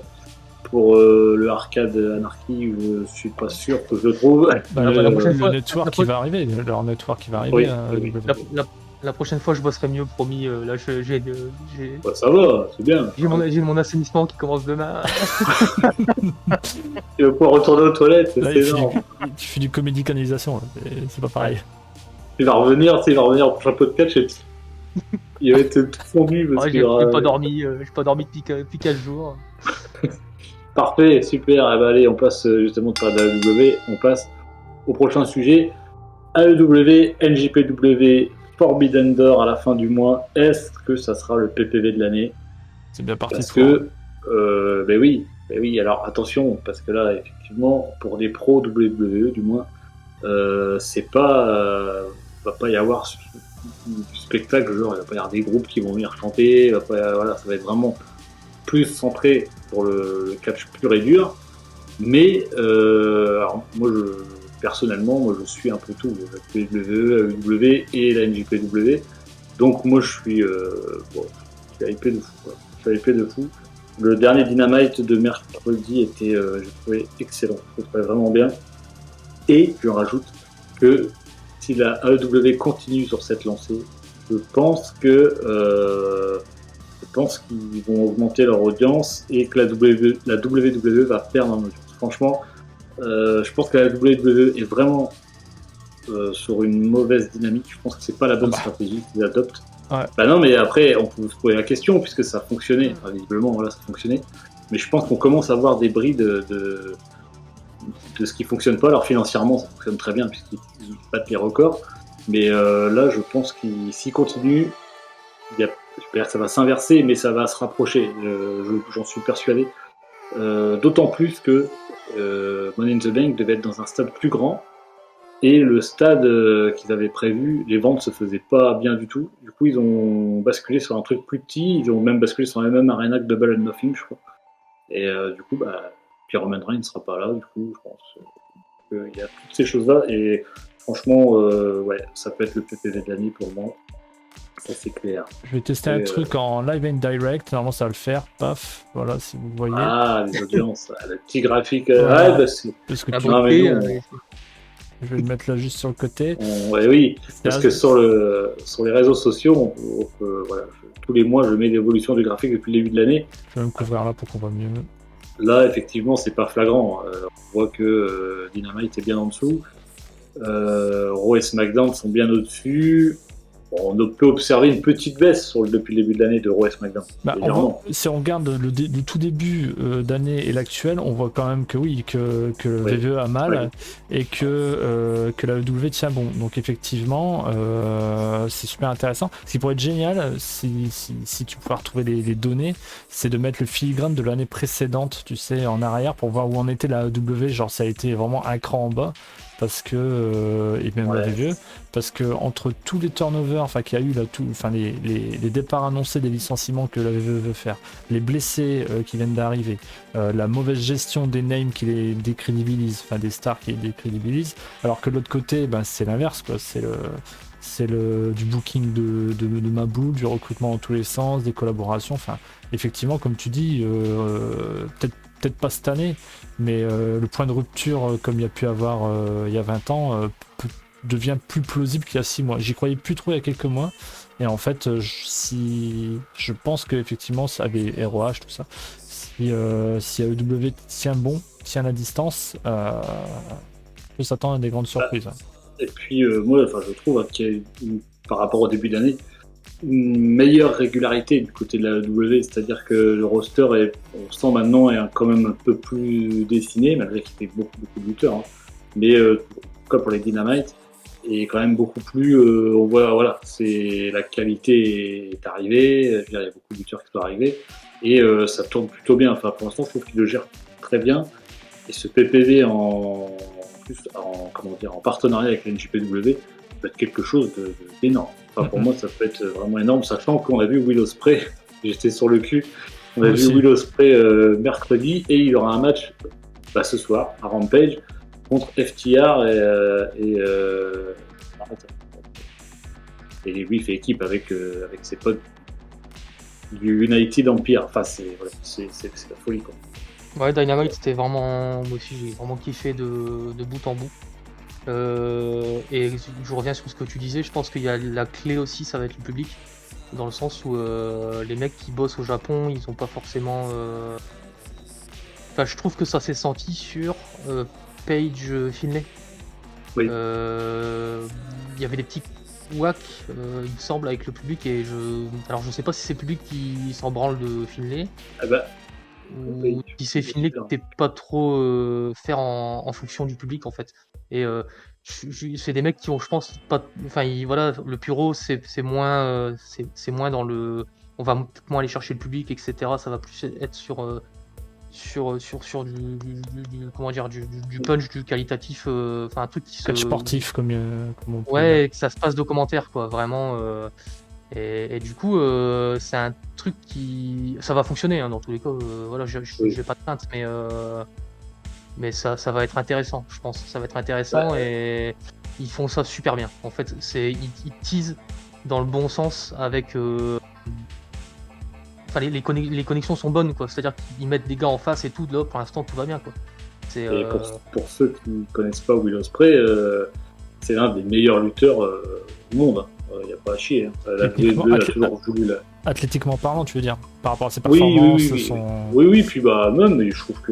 Pour le Arcade Anarchy, je suis pas sûr que je le trouve. Le network qui va arriver, leur network qui va arriver. Oui. La prochaine fois, je bosserai mieux, promis. Là, Ouais, ça va, c'est bien. J'ai mon assainissement qui commence demain. Tu vas pouvoir retourner aux toilettes, c'est énorme. Tu fais du comédie canalisation, c'est pas pareil. Il va revenir au prochain podcast. Il va être tout fondu. J'ai pas dormi depuis 15 jours. Parfait, super. Allez, on passe justement de parler de l'AEW, on passe au prochain sujet. AEW, NJPW, Forbidden Door à la fin du mois. Est-ce que ça sera le PPV de l'année ? C'est bien parti. Parce que, oui. Alors attention, parce que là, effectivement, pour des pros WWE, du moins, c'est pas, va pas y avoir du spectacle, genre il va pas y avoir des groupes qui vont venir chanter, ça va être vraiment plus centré sur le catch pur et dur. Mais alors, moi, personnellement, je suis un peu tout, la WWE, AEW et la NJPW. Donc moi, je suis hypé de fou. Je suis hypé de fou. Le dernier Dynamite de mercredi était, j'ai trouvé excellent, je le trouvais vraiment bien. Et je rajoute que si la AEW continue sur cette lancée, je pense qu'ils vont augmenter leur audience et que la WWE va perdre en audience. Franchement, je pense que la WWE est vraiment sur une mauvaise dynamique. Je pense que c'est pas la bonne stratégie qu'ils adoptent. Ouais. Bah non, mais après, on peut se poser la question puisque ça fonctionnait. Enfin, visiblement, voilà, ça fonctionnait. Mais je pense qu'on commence à voir des bris de ce qui fonctionne pas. Alors financièrement, ça fonctionne très bien puisqu'ils battent les records. Mais là, je pense qu'ils s'y continuent. J'espère que ça va s'inverser, mais ça va se rapprocher. J'en suis persuadé. D'autant plus que Money in the Bank devait être dans un stade plus grand. Et le stade qu'ils avaient prévu, les ventes se faisaient pas bien du tout. Du coup, ils ont basculé sur un truc plus petit. Ils ont même basculé sur la même arena que Double or Nothing, je crois. Et du coup, puis Roman Reigns ne sera pas là. Du coup, je pense qu'il y a toutes ces choses-là. Et franchement, ouais, ça peut être le PPV de l'année pour moi. Ça, c'est clair. Je vais tester un truc en live and direct. Normalement, ça va le faire. Paf. Voilà, si vous voyez. Ah, les audiences. Le petit graphique. Parce que Ah, je vais le mettre là juste sur le côté. Ouais, oui, parce que sur les réseaux sociaux, voilà, tous les mois, je mets l'évolution du graphique depuis le début de l'année. Je vais me couvrir là pour qu'on voit mieux. Là, effectivement, c'est pas flagrant. On voit que Dynamite est bien en dessous. Raw et SmackDown sont bien au-dessus. Bon, on peut observer une petite baisse depuis le début de l'année de Raw et SmackDown. Si on regarde le tout début d'année et l'actuel, on voit quand même que oui, que le VVE a mal et que la WWE tient bon. Donc effectivement, c'est super intéressant. Ce qui pourrait être génial, si tu pouvais retrouver les données, c'est de mettre le filigrane de l'année précédente, tu sais, en arrière pour voir où en était la WWE. Genre ça a été vraiment un cran en bas. Parce que et même la VVE, parce que entre tous les turnovers qu'il y a eu là, les départs annoncés des licenciements que la VVE veut faire, les blessés qui viennent d'arriver, la mauvaise gestion des names qui les décrédibilisent, des stars qui les décrédibilisent, alors que de l'autre côté, c'est l'inverse quoi, c'est du booking de Mabou, du recrutement dans tous les sens, des collaborations, effectivement comme tu dis, peut-être pas cette année, mais le point de rupture comme il y a pu avoir il y a 20 ans devient plus plausible qu'il y a 6 mois. J'y croyais plus trop il y a quelques mois, et en fait je pense que effectivement ça avait ROH tout ça, si AEW tient la distance, on peut s'attendre à des grandes surprises. Et puis moi je trouve qu'il y a par rapport au début d'année une meilleure régularité du côté de la WWE, c'est-à-dire que le roster on sent maintenant est quand même un peu plus dessiné, malgré qu'il y ait beaucoup de lutteurs, mais comme pour les Dynamite, et quand même beaucoup plus, on voit, voilà, c'est la qualité est arrivée, il y a beaucoup de lutteurs qui sont arrivés, et ça tourne plutôt bien. Pour l'instant, je trouve qu'il le gère très bien, et ce PPV en partenariat avec la NJPW peut être quelque chose d'énorme. Pour moi, ça peut être vraiment énorme, sachant qu'on a vu Will Ospreay, j'étais sur le cul, on a vu Will Ospreay mercredi, et il aura un match ce soir à Rampage contre FTR et lui il fait équipe avec ses potes du United Empire. C'est la folie quoi. Ouais, Dynamite c'était vraiment, moi aussi j'ai vraiment kiffé de bout en bout. Et je reviens sur ce que tu disais, je pense qu'il y a la clé aussi, ça va être le public, dans le sens où les mecs qui bossent au Japon, ils ont pas forcément. Je trouve que ça s'est senti sur Page Finlay. Oui. Il y avait des petits couacs, il me semble, avec le public, et alors je sais pas si c'est le public qui s'en branle de Finlay. Ou si c'est Finlay qui n'était pas trop faire en fonction du public en fait. Et c'est des mecs qui ont, je pense, pas. Voilà, le Puro c'est moins dans le. On va moins aller chercher le public, etc. Ça va plus être sur du comment dire, du punch, du qualitatif, un truc qui catch sportif comme on peut dire. Que ça se passe de commentaires quoi, vraiment. Et du coup, c'est un truc qui. Ça va fonctionner dans tous les cas. Voilà, j'ai pas de crainte, mais ça va être intéressant, je pense. Ça va être intéressant et ils font ça super bien. En fait, ils teasent dans le bon sens avec. les connexions sont bonnes, quoi. C'est-à-dire qu'ils mettent des gars en face et tout, là, pour l'instant, tout va bien, quoi. Et pour ceux qui ne connaissent pas Will Ospreay, c'est l'un des meilleurs lutteurs du monde. Il n'y a pas à chier. La WWE a toujours voulu la... Athlétiquement parlant, tu veux dire, par rapport à ses Oui, performances, oui, puis même, mais je trouve que...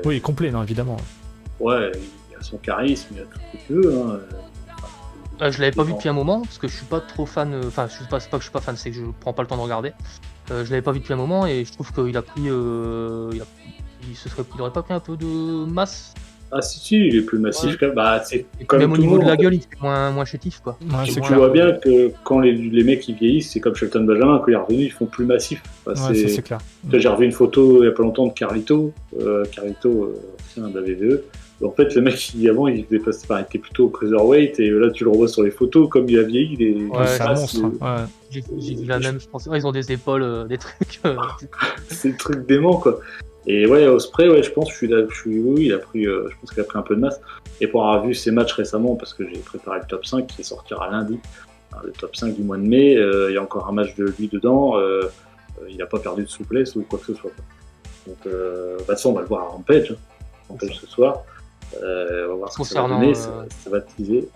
Oui, complet, non, évidemment. Ouais, il a son charisme, il a tout ce que tu veux. Je l'avais pas vu depuis un moment, parce que je suis pas trop fan... Enfin, c'est pas que je suis pas fan, c'est que je prends pas le temps de regarder. Je l'avais pas vu depuis un moment, et je trouve qu'il a pris... il aurait pas pris un peu de masse. Ah si, il est plus massif quand même. Bah, c'est comme même tout au niveau le monde, de la gueule, il fait moins chétif, quoi. Ouais, c'est tu vois bien que quand les mecs ils vieillissent, c'est comme Shelton Benjamin, quand il est revenu, ils font plus massif. C'est clair. J'ai revu une photo il y a pas longtemps de Carlito, c'est un de la WWE. En fait, le mec, avant, il était plutôt cruiserweight, et là, tu le revois sur les photos, comme il a vieilli, c'est un monstre. Ouais. J'ai vu la même, je pense. Ils ont des épaules, des trucs. C'est des trucs déments, quoi. Et ouais, Ospreay, ouais, je pense, oui, il a pris, je pense qu'il a pris un peu de masse. Et pour avoir vu ses matchs récemment, parce que j'ai préparé le top 5 qui sortira lundi, le top 5 du mois de mai, il y a encore un match de lui dedans, il n'a pas perdu de souplesse ou quoi que ce soit. Donc, de toute façon, on va le voir à Rampage ce soir. On va voir ce que ça va donner, ça va teaser.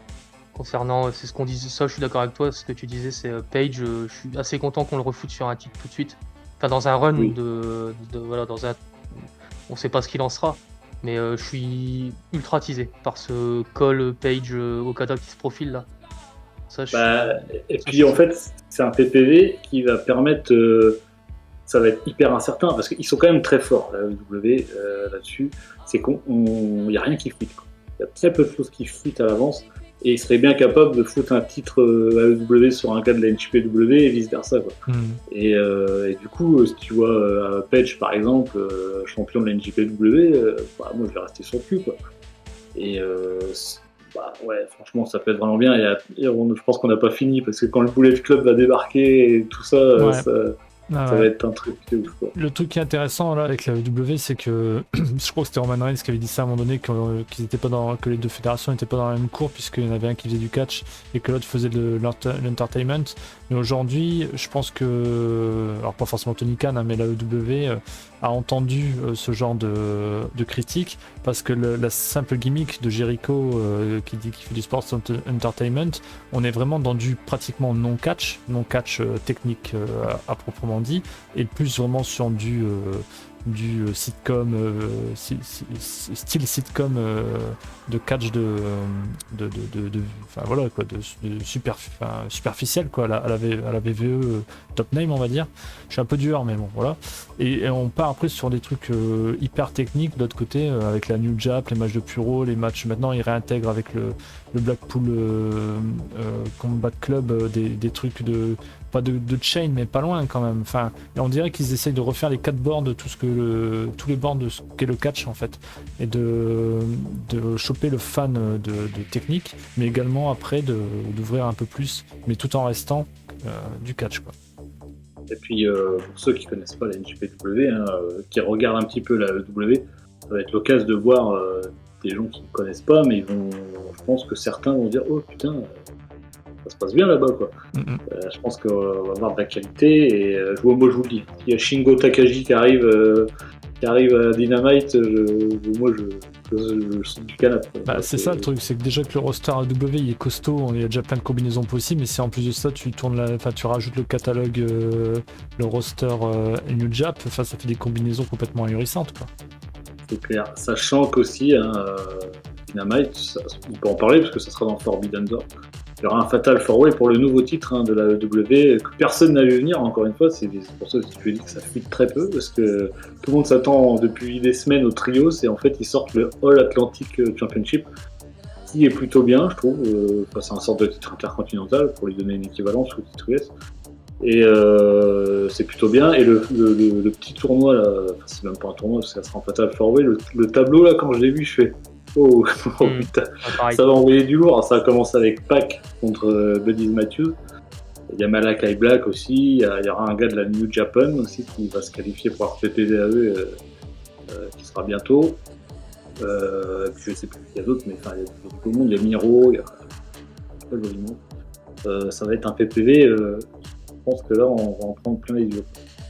Concernant, c'est ce qu'on disait, ça je suis d'accord avec toi, ce que tu disais, c'est Page, je suis assez content qu'on le refoute sur un titre tout de suite. Enfin, dans un run voilà, dans un... On sait pas ce qu'il en sera, mais je suis ultra teasé par ce call Page Okada qui se profile là. En fait, c'est un PPV qui va permettre... ça va être hyper incertain, parce qu'ils sont quand même très forts, la WWE, là-dessus. C'est qu'il n'y a rien qui fuite. Il y a très peu de choses qui fuitent à l'avance, et ils seraient bien capables de foutre un titre AEW sur un gars de la NJPW et vice-versa, quoi. Et du coup, si tu vois Page, par exemple, champion de la NJPW, moi, je vais rester sur le cul, quoi. Et ouais, franchement, ça peut être vraiment bien. Je pense qu'on n'a pas fini, parce que quand le Bullet Club va débarquer et tout ça, ça va être un truc de ouf, quoi. Le truc qui est intéressant là avec la WWE, c'est que je crois que c'était Roman Reigns qui avait dit ça à un moment donné, que les deux fédérations n'étaient pas dans la même cour, puisqu'il y en avait un qui faisait du catch et que l'autre faisait de l'entertainment. Mais aujourd'hui, je pense que, alors pas forcément Tony Khan, mais la WWE a entendu ce genre de critiques, parce que la simple gimmick de Jericho qui dit qu'il fait du sports entertainment, on est vraiment dans du pratiquement non-catch technique à proprement dit, et plus vraiment sur du sitcom, style sitcom de catch enfin voilà quoi, de superficiel quoi, à la VVE top name, on va dire. Je suis un peu dur, mais bon voilà. Et on part après sur des trucs hyper techniques de l'autre côté, avec la New Jap, les matchs de Puro, les matchs maintenant ils réintègrent avec le Blackpool Combat Club des trucs pas de chain, mais pas loin quand même. Enfin, et on dirait qu'ils essayent de refaire les 4 boards de tous les boards de ce qu'est le catch en fait, et de choper le fan de technique, mais également après d'ouvrir un peu plus, mais tout en restant du catch, quoi. Et puis pour ceux qui connaissent pas la NJPW, qui regardent un petit peu la EW, ça va être l'occasion de voir des gens qui ne connaissent pas, mais je pense que certains vont dire oh putain, ça se passe bien là-bas, quoi. Je pense qu'on va avoir de la qualité, et moi je vous le dis, il y a Shingo Takagi qui arrive à Dynamite, moi je sens du canapé. C'est ça le truc, c'est que déjà que le roster AEW il est costaud, il y a déjà plein de combinaisons possibles, mais si en plus de ça tu rajoutes le catalogue, le roster New Jap, ça fait des combinaisons complètement ahurissantes, quoi. C'est clair, sachant qu'aussi Dynamite, on peut en parler parce que ça sera dans Forbidden Door. Il y aura un Fatal 4-Way pour le nouveau titre de la WWE que personne n'a vu venir, encore une fois. C'est pour ça que je dis que ça fuite très peu, parce que tout le monde s'attend depuis des semaines au trio. C'est en fait, ils sortent le All Atlantic Championship, qui est plutôt bien, je trouve. C'est un sorte de titre intercontinental pour lui donner une équivalence au titre US. Et c'est plutôt bien. Et le petit tournoi, là, c'est même pas un tournoi, parce que ça sera en Fatal 4-Way. Le tableau, là, quand je l'ai vu, je fais oh putain, ça va envoyer du lourd. Ça a commencé avec Pac contre Buddy Matthews. Il y a Malakai Black aussi. Il y aura un gars de la New Japan aussi qui va se qualifier pour RPPDAE qui sera bientôt. Puis je sais plus qu'il y a d'autres, mais il y a tout le monde. Il y a Miro, il y a pas le nom. Ça va être un PPV. Je pense que là, on va en prendre plein les yeux.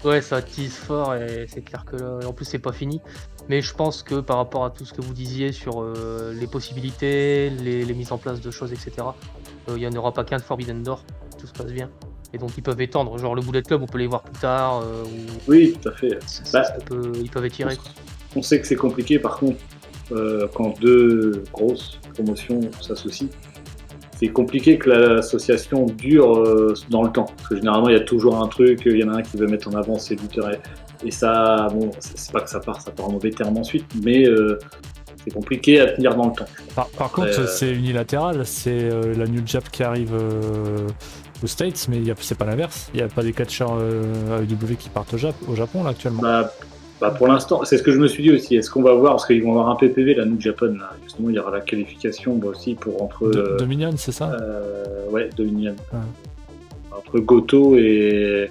Ouais, ça tease fort et c'est clair que là, et en plus c'est pas fini. Mais je pense que par rapport à tout ce que vous disiez sur les possibilités, les mises en place de choses, etc., il n'y en aura pas qu'un de Forbidden Door, tout se passe bien. Et donc ils peuvent étendre, genre le Bullet Club, on peut les voir plus tard, ou Oui, tout à fait. Bah, ils peuvent étirer. Quoi. On sait que c'est compliqué, par contre, quand deux grosses promotions s'associent, c'est compliqué que l'association dure dans le temps. Parce que généralement, il y a toujours un truc, il y en a un qui veut mettre en avant ses lutteurs. Et ça, bon, c'est pas que ça part en mauvais terme ensuite, mais c'est compliqué à tenir dans le temps. Par contre, c'est unilatéral, c'est la New Jap qui arrive aux States, mais c'est pas l'inverse. Il n'y a pas des catcheurs AEW qui partent au Japon là actuellement. Bah pour l'instant, c'est ce que je me suis dit aussi. Est-ce qu'on va voir, parce qu'ils vont avoir un PPV, la New Japan, là. Justement, il y aura la qualification aussi pour entre. Dominion, c'est ça Ouais, Dominion. Ouais. Entre Goto et.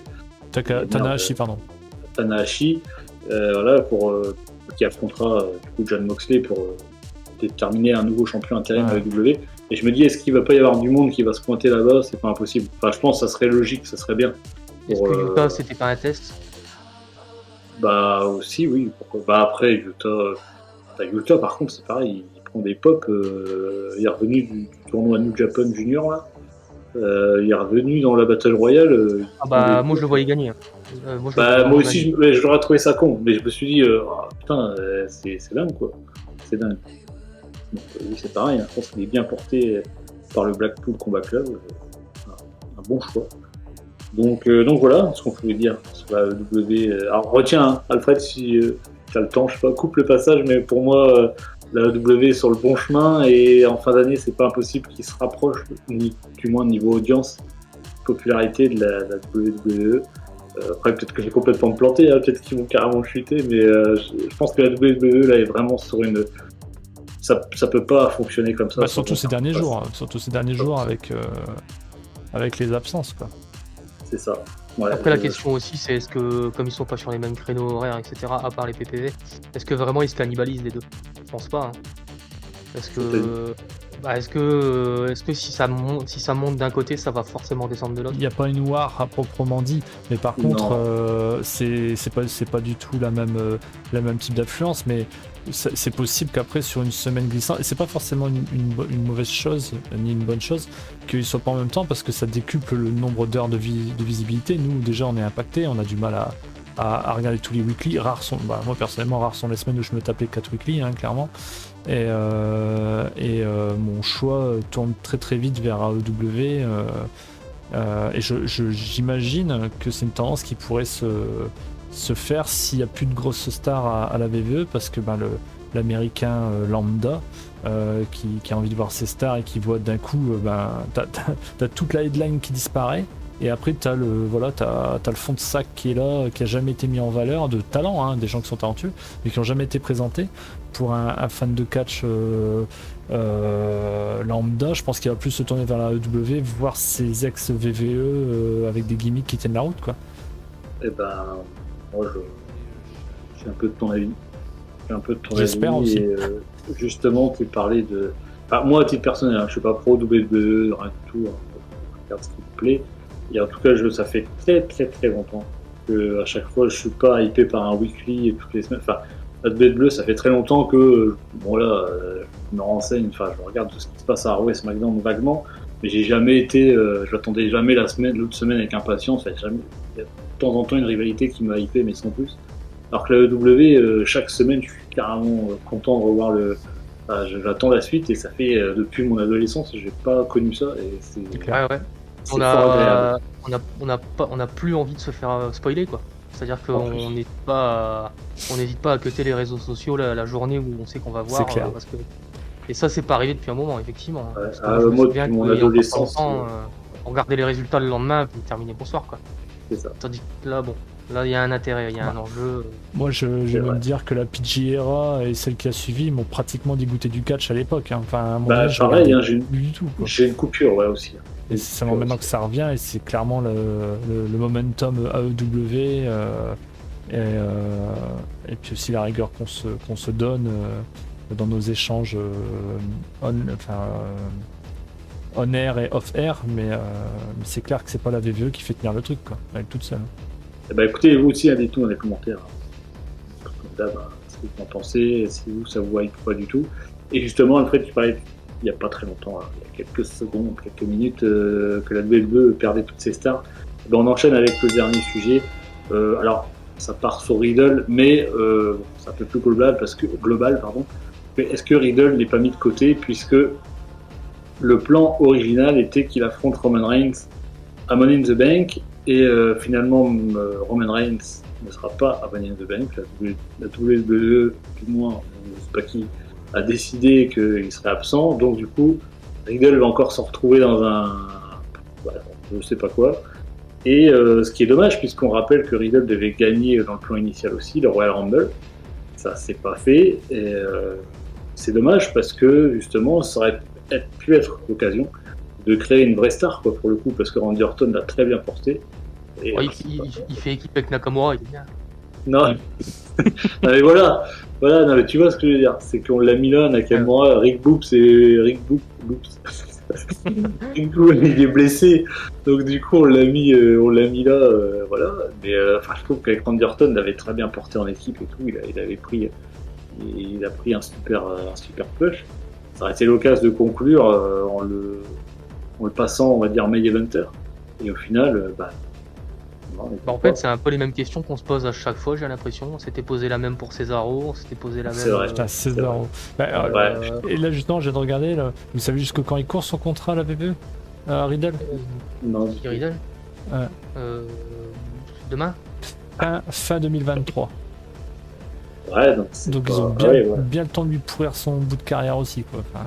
Tanahashi, pardon. Tanahashi, voilà, qui affrontera du coup John Moxley pour déterminer un nouveau champion intérim AEW. Et je me dis, est-ce qu'il va pas y avoir du monde qui va se pointer là-bas? C'est pas impossible. Enfin, je pense que ça serait logique, ça serait bien. Est-ce que Utah, c'était pas un test? Bah aussi, oui. Bah après, Utah, par contre, c'est pareil, il prend des pop. Il est revenu du tournoi New Japan Junior, là. Il est revenu dans la Battle Royale. Moi je le voyais gagner. Moi aussi, j'aurais trouvé ça con, mais je me suis dit, putain, c'est dingue, quoi. C'est dingue. Donc, oui, c'est pareil, je pense qu'il est bien porté par le Blackpool Combat Club. Un bon choix. Donc voilà ce qu'on pouvait dire sur la W. Alors retiens, Alfred, si tu as le temps, je sais pas, coupe le passage, mais pour moi, la W est sur le bon chemin et en fin d'année, c'est pas impossible qu'il se rapproche, ni du moins niveau audience, popularité de la WWE. Après, peut-être que j'ai complètement planté, hein, peut-être qu'ils vont carrément chuter, mais je pense que la WWE là est vraiment sur une. Ça peut pas fonctionner comme ça. Surtout ces derniers jours, avec les absences, quoi. C'est ça. Ouais, après la question aussi, c'est est-ce que, comme ils sont pas sur les mêmes créneaux horaires, etc., à part les PPV, est-ce que vraiment ils se cannibalisent les deux? Je pense pas. Hein. Est-ce que si ça monte d'un côté, ça va forcément descendre de l'autre? Il n'y a pas une war à proprement dit, mais par contre, c'est pas du tout la même type d'affluence, mais c'est possible qu'après sur une semaine glissante, et c'est pas forcément une mauvaise chose ni une bonne chose qu'ils soient pas en même temps parce que ça décuple le nombre d'heures de visibilité. Nous déjà on est impacté, on a du mal à regarder tous les weekly. Moi personnellement rares sont les semaines où je me tapais 4 weekly, hein, clairement. Et mon choix tourne très très vite vers AEW et j'imagine que c'est une tendance qui pourrait se faire s'il n'y a plus de grosses stars à la VVE parce que l'américain lambda qui a envie de voir ses stars et qui voit d'un coup t'as toute la headline qui disparaît et après t'as le fond de sac qui est là, qui a jamais été mis en valeur, de talent, hein, des gens qui sont talentueux mais qui n'ont jamais été présentés. Pour un fan de catch lambda, je pense qu'il va plus se tourner vers la AEW, voir ses ex-VVE avec des gimmicks qui tiennent la route, quoi. Eh ben, moi, j'ai un peu de ton avis. J'espère aussi. Et, justement, tu parlais de... Enfin, moi, à titre personnel, je suis pas pro WWE, rien du tout. Je regarde ce qui me plaît. Et en tout cas, ça fait très très très longtemps que à chaque fois, je suis pas hypé par un weekly toutes les semaines. Enfin, la WWE, ça fait très longtemps que, je me renseigne, je regarde tout ce qui se passe à Raw et SmackDown vaguement, mais j'ai jamais été, je l'attendais jamais l'autre semaine avec impatience. Il y a de temps en temps une rivalité qui m'a hypé, mais sans plus. Alors que la WWE, chaque semaine, je suis carrément content de revoir j'attends la suite et ça fait depuis mon adolescence, j'ai pas connu ça et c'est clair. Ouais. C'est fort agréable. On a plus envie de se faire spoiler, quoi. C'est-à-dire qu'on n'hésite pas à cutter les réseaux sociaux la journée où on sait qu'on va voir. C'est clair. Et ça, c'est pas arrivé depuis un moment, effectivement. Moi, depuis mon adolescence. On regardait les résultats le lendemain et terminer bonsoir, quoi. C'est ça. Tandis que là, il y a un intérêt, il y a un enjeu. Moi, je vais me dire que la PG era et celle qui a suivi m'ont pratiquement dégoûté du catch à l'époque. Hein. Enfin, pareil, hein, du tout, quoi. J'ai une coupure, aussi. Et c'est seulement maintenant que ça revient et c'est clairement le momentum AEW et puis aussi la rigueur qu'on se donne dans nos échanges on-air et off-air, mais c'est clair que c'est pas la VVE qui fait tenir le truc, quoi, elle toute seule. Et bah écoutez, vous aussi, dites-nous dans les commentaires. Comme d'hab, ce que vous en pensez, si vous, ça vous hype pas du tout. Et justement, Alfred, tu parlais il n'y a pas très longtemps, il y a quelques secondes, quelques minutes, que la WWE perdait toutes ses stars. Ben, on enchaîne avec le dernier sujet. Alors, ça part sur Riddle, mais c'est un peu plus global, Mais est-ce que Riddle n'est pas mis de côté, puisque le plan original était qu'il affronte Roman Reigns à Money in the Bank, et finalement, Roman Reigns ne sera pas à Money in the Bank. La WWE, du moins, je ne sais pas qui, a décidé qu'il serait absent, donc du coup, Riddle va encore se retrouver dans je sais pas quoi. Et ce qui est dommage, puisqu'on rappelle que Riddle devait gagner dans le plan initial aussi, le Royal Rumble. Ça, c'est pas fait. Et c'est dommage parce que justement, ça aurait pu être l'occasion de créer une vraie star, quoi, pour le coup, parce que Randy Orton l'a très bien porté. Et, il fait équipe avec Nakamura, il est bien. Non, non mais voilà, non, mais tu vois ce que je veux dire, c'est qu'on l'a mis là, Nakamura, Rick Boops et Rick Boops. Du coup, il est blessé, donc du coup on l'a mis là, voilà. Mais je trouve qu'avec Randy Orton, il avait très bien porté en équipe et tout, il a pris un super push. Ça aurait été l'occasion de conclure en le passant, on va dire, main eventer. Et au final, en fait, c'est un peu les mêmes questions qu'on se pose à chaque fois, j'ai l'impression. On s'était posé la même pour Cesaro, on s'était posé la même... C'est vrai. Cesaro. Et là, justement, je viens de regarder, là. Vous savez jusque quand il court son contrat à la WWE Riddle Non. Riddle Demain fin 2023. Ouais, donc ils ont bien le temps de lui pourrir son bout de carrière aussi, quoi. Enfin...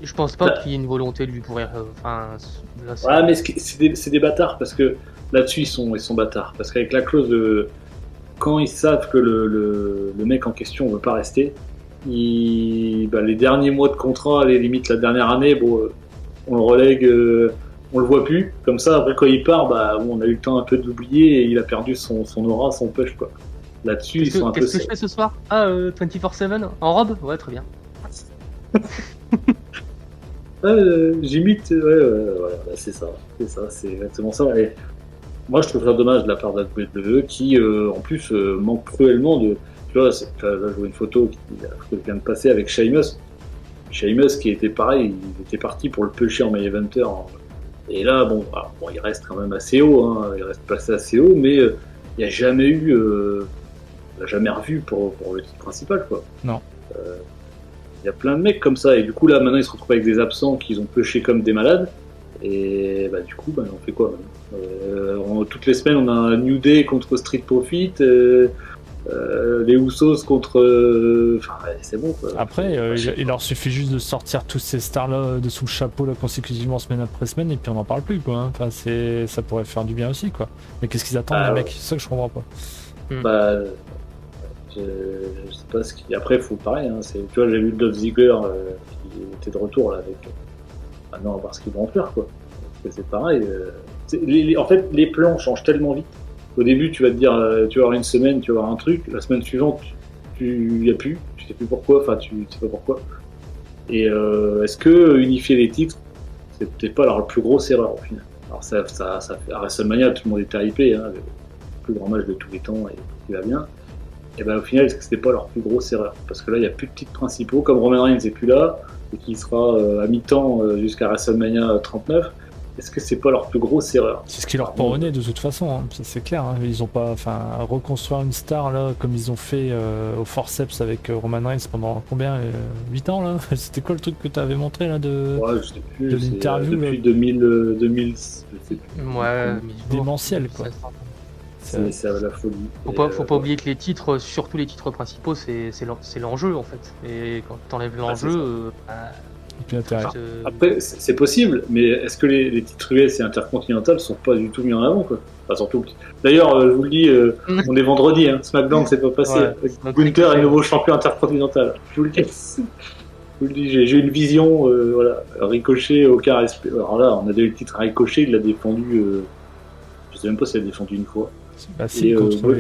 Je pense pas qu'il y ait une volonté de lui pourrir. Mais c'est des bâtards, parce que là-dessus ils sont bâtards. Parce qu'avec la clause de. Quand ils savent que le mec en question veut pas rester, les derniers mois de contrat, les limites la dernière année, on le relègue, on le voit plus. Comme ça, après quand il part, on a eu le temps un peu de l'oublier et il a perdu son aura, son push, quoi. Là-dessus, ils sont un peu. Qu'est-ce que je fais ce soir 24/7 en robe? Ouais, très bien. J'imite, c'est ça, c'est exactement ça. Et moi, je trouve ça dommage de la part de la WWE qui, en plus, manque cruellement de. Tu vois, là, je vois une photo qui vient de passer avec Sheamus. Sheamus qui était pareil, il était parti pour le pusher en main eventer. Et là, il reste quand même assez haut, il reste passé assez haut, mais il n'y a jamais eu. On l'a jamais revu pour le titre principal, quoi. Non. Il y a plein de mecs comme ça, et du coup là maintenant ils se retrouvent avec des absents qu'ils ont pushé comme des malades, et du coup on fait quoi toutes les semaines on a un New Day contre Street Profit, les Usos contre... c'est bon, quoi. Après il leur suffit juste de sortir tous ces stars là de sous le chapeau là, consécutivement semaine après semaine, et puis on n'en parle plus, quoi. Enfin, ça pourrait faire du bien aussi, quoi. Mais qu'est-ce qu'ils attendent, les mecs? C'est ça que je comprends pas. Je sais pas ce qui. Après, il faut pareil. Tu vois, j'ai vu Dolph Ziggler qui était de retour là avec. Maintenant, on va voir ce qu'ils vont en faire, quoi. Parce que c'est pareil. En fait, les plans changent tellement vite. Au début, tu vas te dire, tu vas avoir une semaine, tu vas avoir un truc. La semaine suivante, il y a plus. Tu sais plus pourquoi. Enfin, tu sais pas pourquoi. Et est-ce que unifier les titres, c'est peut-être pas leur plus grosse erreur au final. Alors ça fait à WrestleMania, tout le monde était hypé, le plus grand match de tous les temps et qui va bien. Et au final, est-ce que c'était pas leur plus grosse erreur? Parce que là, il n'y a plus de titres principaux, comme Roman Reigns n'est plus là, et qui sera à mi-temps jusqu'à WrestleMania 39. Est-ce que c'est pas leur plus grosse erreur? C'est ce qui leur parvenait de toute façon, ça, c'est clair. Ils ont pas, reconstruire une star là, comme ils ont fait au forceps avec Roman Reigns pendant combien 8 ans là. C'était quoi le truc que tu avais montré là de je sais plus, de l'interview depuis 2000, je sais plus. Ouais, démentiel, quoi. C'est la folie. Faut pas oublier que les titres, surtout les titres principaux, c'est l'enjeu en fait. Et quand t'enlèves l'enjeu, après, c'est possible, mais est-ce que les titres US et intercontinental sont pas du tout mis en avant, quoi? Surtout. D'ailleurs, je vous le dis, on est vendredi, SmackDown s'est pas passé. Gunther est nouveau champion intercontinental. Je vous le dis. J'ai une vision, Ricochet, aucun respect. Alors là, on a donné le titre à Ricochet, il l'a défendu. Je sais même pas s'il l'a défendu une fois. Contre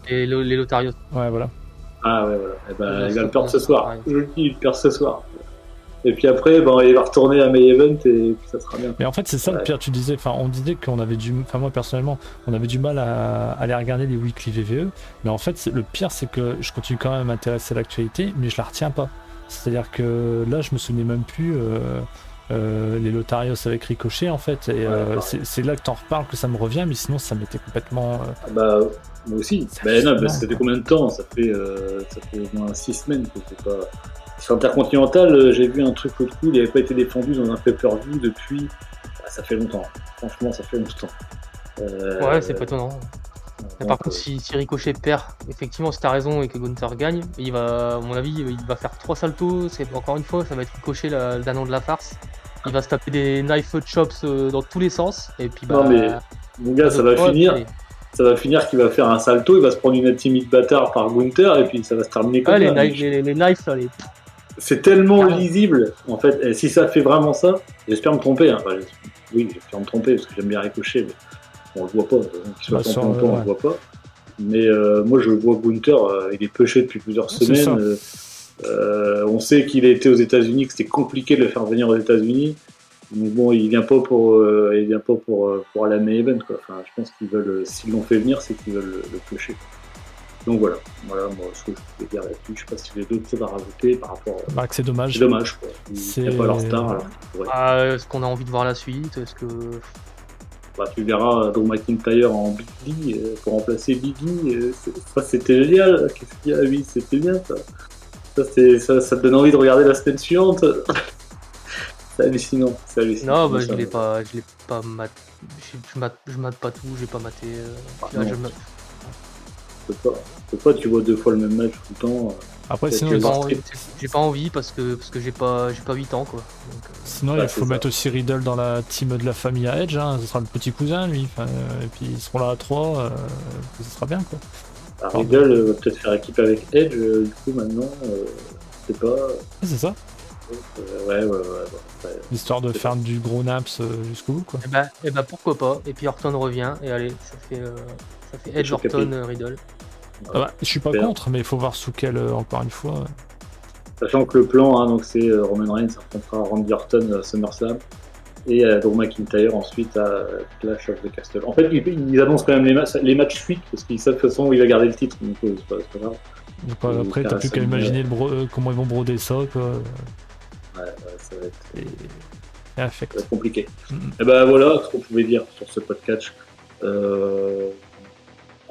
les Lotarios. Ouais, voilà. Ah ouais, voilà. Il va le perdre ce soir. Je le dis, il perd ce soir. Et puis après, ben, il va retourner à May Event et puis ça sera bien. Mais en fait, c'est ça le Ouais. pire. Tu disais, enfin, on disait qu'on avait moi personnellement, on avait du mal à aller regarder les weekly VVE. Mais en fait, le pire, c'est que je continue quand même à m'intéresser à l'actualité, mais je la retiens pas. C'est-à-dire que là, je me souvenais même plus les Lotarios avec Ricochet, en fait. Et c'est là que t'en reparles que ça me revient, mais sinon, ça m'était complètement. Ah bah, moi aussi. Ça Ben fait non, non, bah, ça fait quoi. combien de temps? Ça fait au moins 6 semaines que c'est pas. Sur Intercontinental, j'ai vu un truc l'autre coup, il n'avait pas été défendu dans un pay-per-view depuis. Ah, ça fait longtemps. Franchement, ça fait longtemps. Ouais, c'est pas étonnant. Mais par Donc, contre, si Ricochet perd, effectivement, si t'as raison et que Gunther gagne, il va, à mon avis, il va faire 3 saltos. Encore une fois, ça va être Ricochet l'anneau de la farce. Il va se taper des knife chops dans tous les sens. Et puis, non mais, bah, mon gars, un, ça deux, va trois, et puis finir. allez. Ça va finir qu'il va faire un salto, il va se prendre une timide bâtard par Gunther et puis ça va se terminer comme Ouais, ça. Mais les knives, là, c'est tellement clairement. lisible, en fait. Et si ça fait vraiment ça, j'espère me tromper. Hein. Enfin, oui, j'espère me tromper parce que j'aime bien Ricochet, mais on le voit pas. Qu'il soit Sur, champion, on le voit pas. Mais moi, je vois Gunther, il est pushé depuis plusieurs C'est ça. semaines. On sait qu'il a été aux États-Unis, que c'était compliqué de le faire venir aux États-Unis. Donc bon, il vient pas pour aller à May Event, quoi. Enfin, je pense qu'ils veulent, s'ils l'ont fait venir, c'est qu'ils veulent le pusher. Donc voilà, moi ce que je pouvais dire là-dessus. Je sais pas si j'ai d'autres choses à rajouter par rapport. Bah, que c'est dommage. C'est dommage, quoi. C'est- Il n'y a pas leur star, alors ouais. Est-ce qu'on a envie de voir la suite? Est-ce que. Bah, tu verras Drew McIntyre en Big E pour remplacer Biggie. Ça, c'était génial. Qu'est-ce qu'il y a, lui? C'était bien, ça. Ça te donne envie de regarder la semaine suivante. C'est hallucinant. C'est hallucinant. Non, bah, Ça, je l'ai pas maté. Je mate pas tout, j'ai pas maté. Puis là, non. je me- Tu peux pas, tu vois 2 fois le même match tout le temps. Après, Peut-être sinon, que J'ai pas, dans envie, Street- j'ai pas envie parce que j'ai pas 8 ans, quoi. Donc, sinon Ouais, il faut c'est mettre ça. aussi Riddle dans la team de la famille à Edge. Hein. Ce sera le petit cousin, lui. Enfin, et puis ils seront là à 3. Ce sera bien, quoi. Riddle va peut-être faire équipe avec Edge, du coup, maintenant. Je sais pas. C'est ça. Ouais. Histoire de C'est faire du gros naps jusqu'au bout, quoi. eh ben, pourquoi pas. Et puis Orton revient, et allez, ça fait Edge choqué. Orton Riddle. Ah bah, je suis pas Super. contre, mais il faut voir sous quel, encore une fois. Sachant que le plan, hein, donc c'est Roman Reigns affrontera Randy Orton à SummerSlam et Drew McIntyre ensuite à Clash of the Castle. En fait, ils annoncent quand même les matchs suite parce qu'ils savent de toute façon où il va garder le titre, donc c'est pas grave. Donc, Et après, t'as plus qu'à Carson, imaginer comment ils vont broder ça, quoi. Ouais, ça va être. Et affect. Ça va être compliqué. Mhm. Et ben voilà ce qu'on pouvait dire sur ce podcast.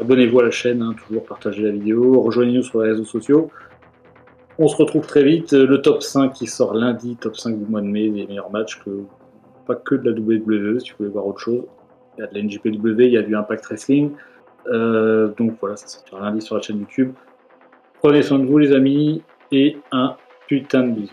Abonnez-vous à la chaîne, hein, toujours partagez la vidéo, rejoignez-nous sur les réseaux sociaux. On se retrouve très vite. Le top 5 qui sort lundi, top 5 du mois de mai, les meilleurs matchs, pas que de la WWE, si vous voulez voir autre chose. Il y a de la NJPW, il y a du Impact Wrestling. Donc voilà, ça sortira lundi sur la chaîne YouTube. Prenez soin de vous les amis et un putain de bisou.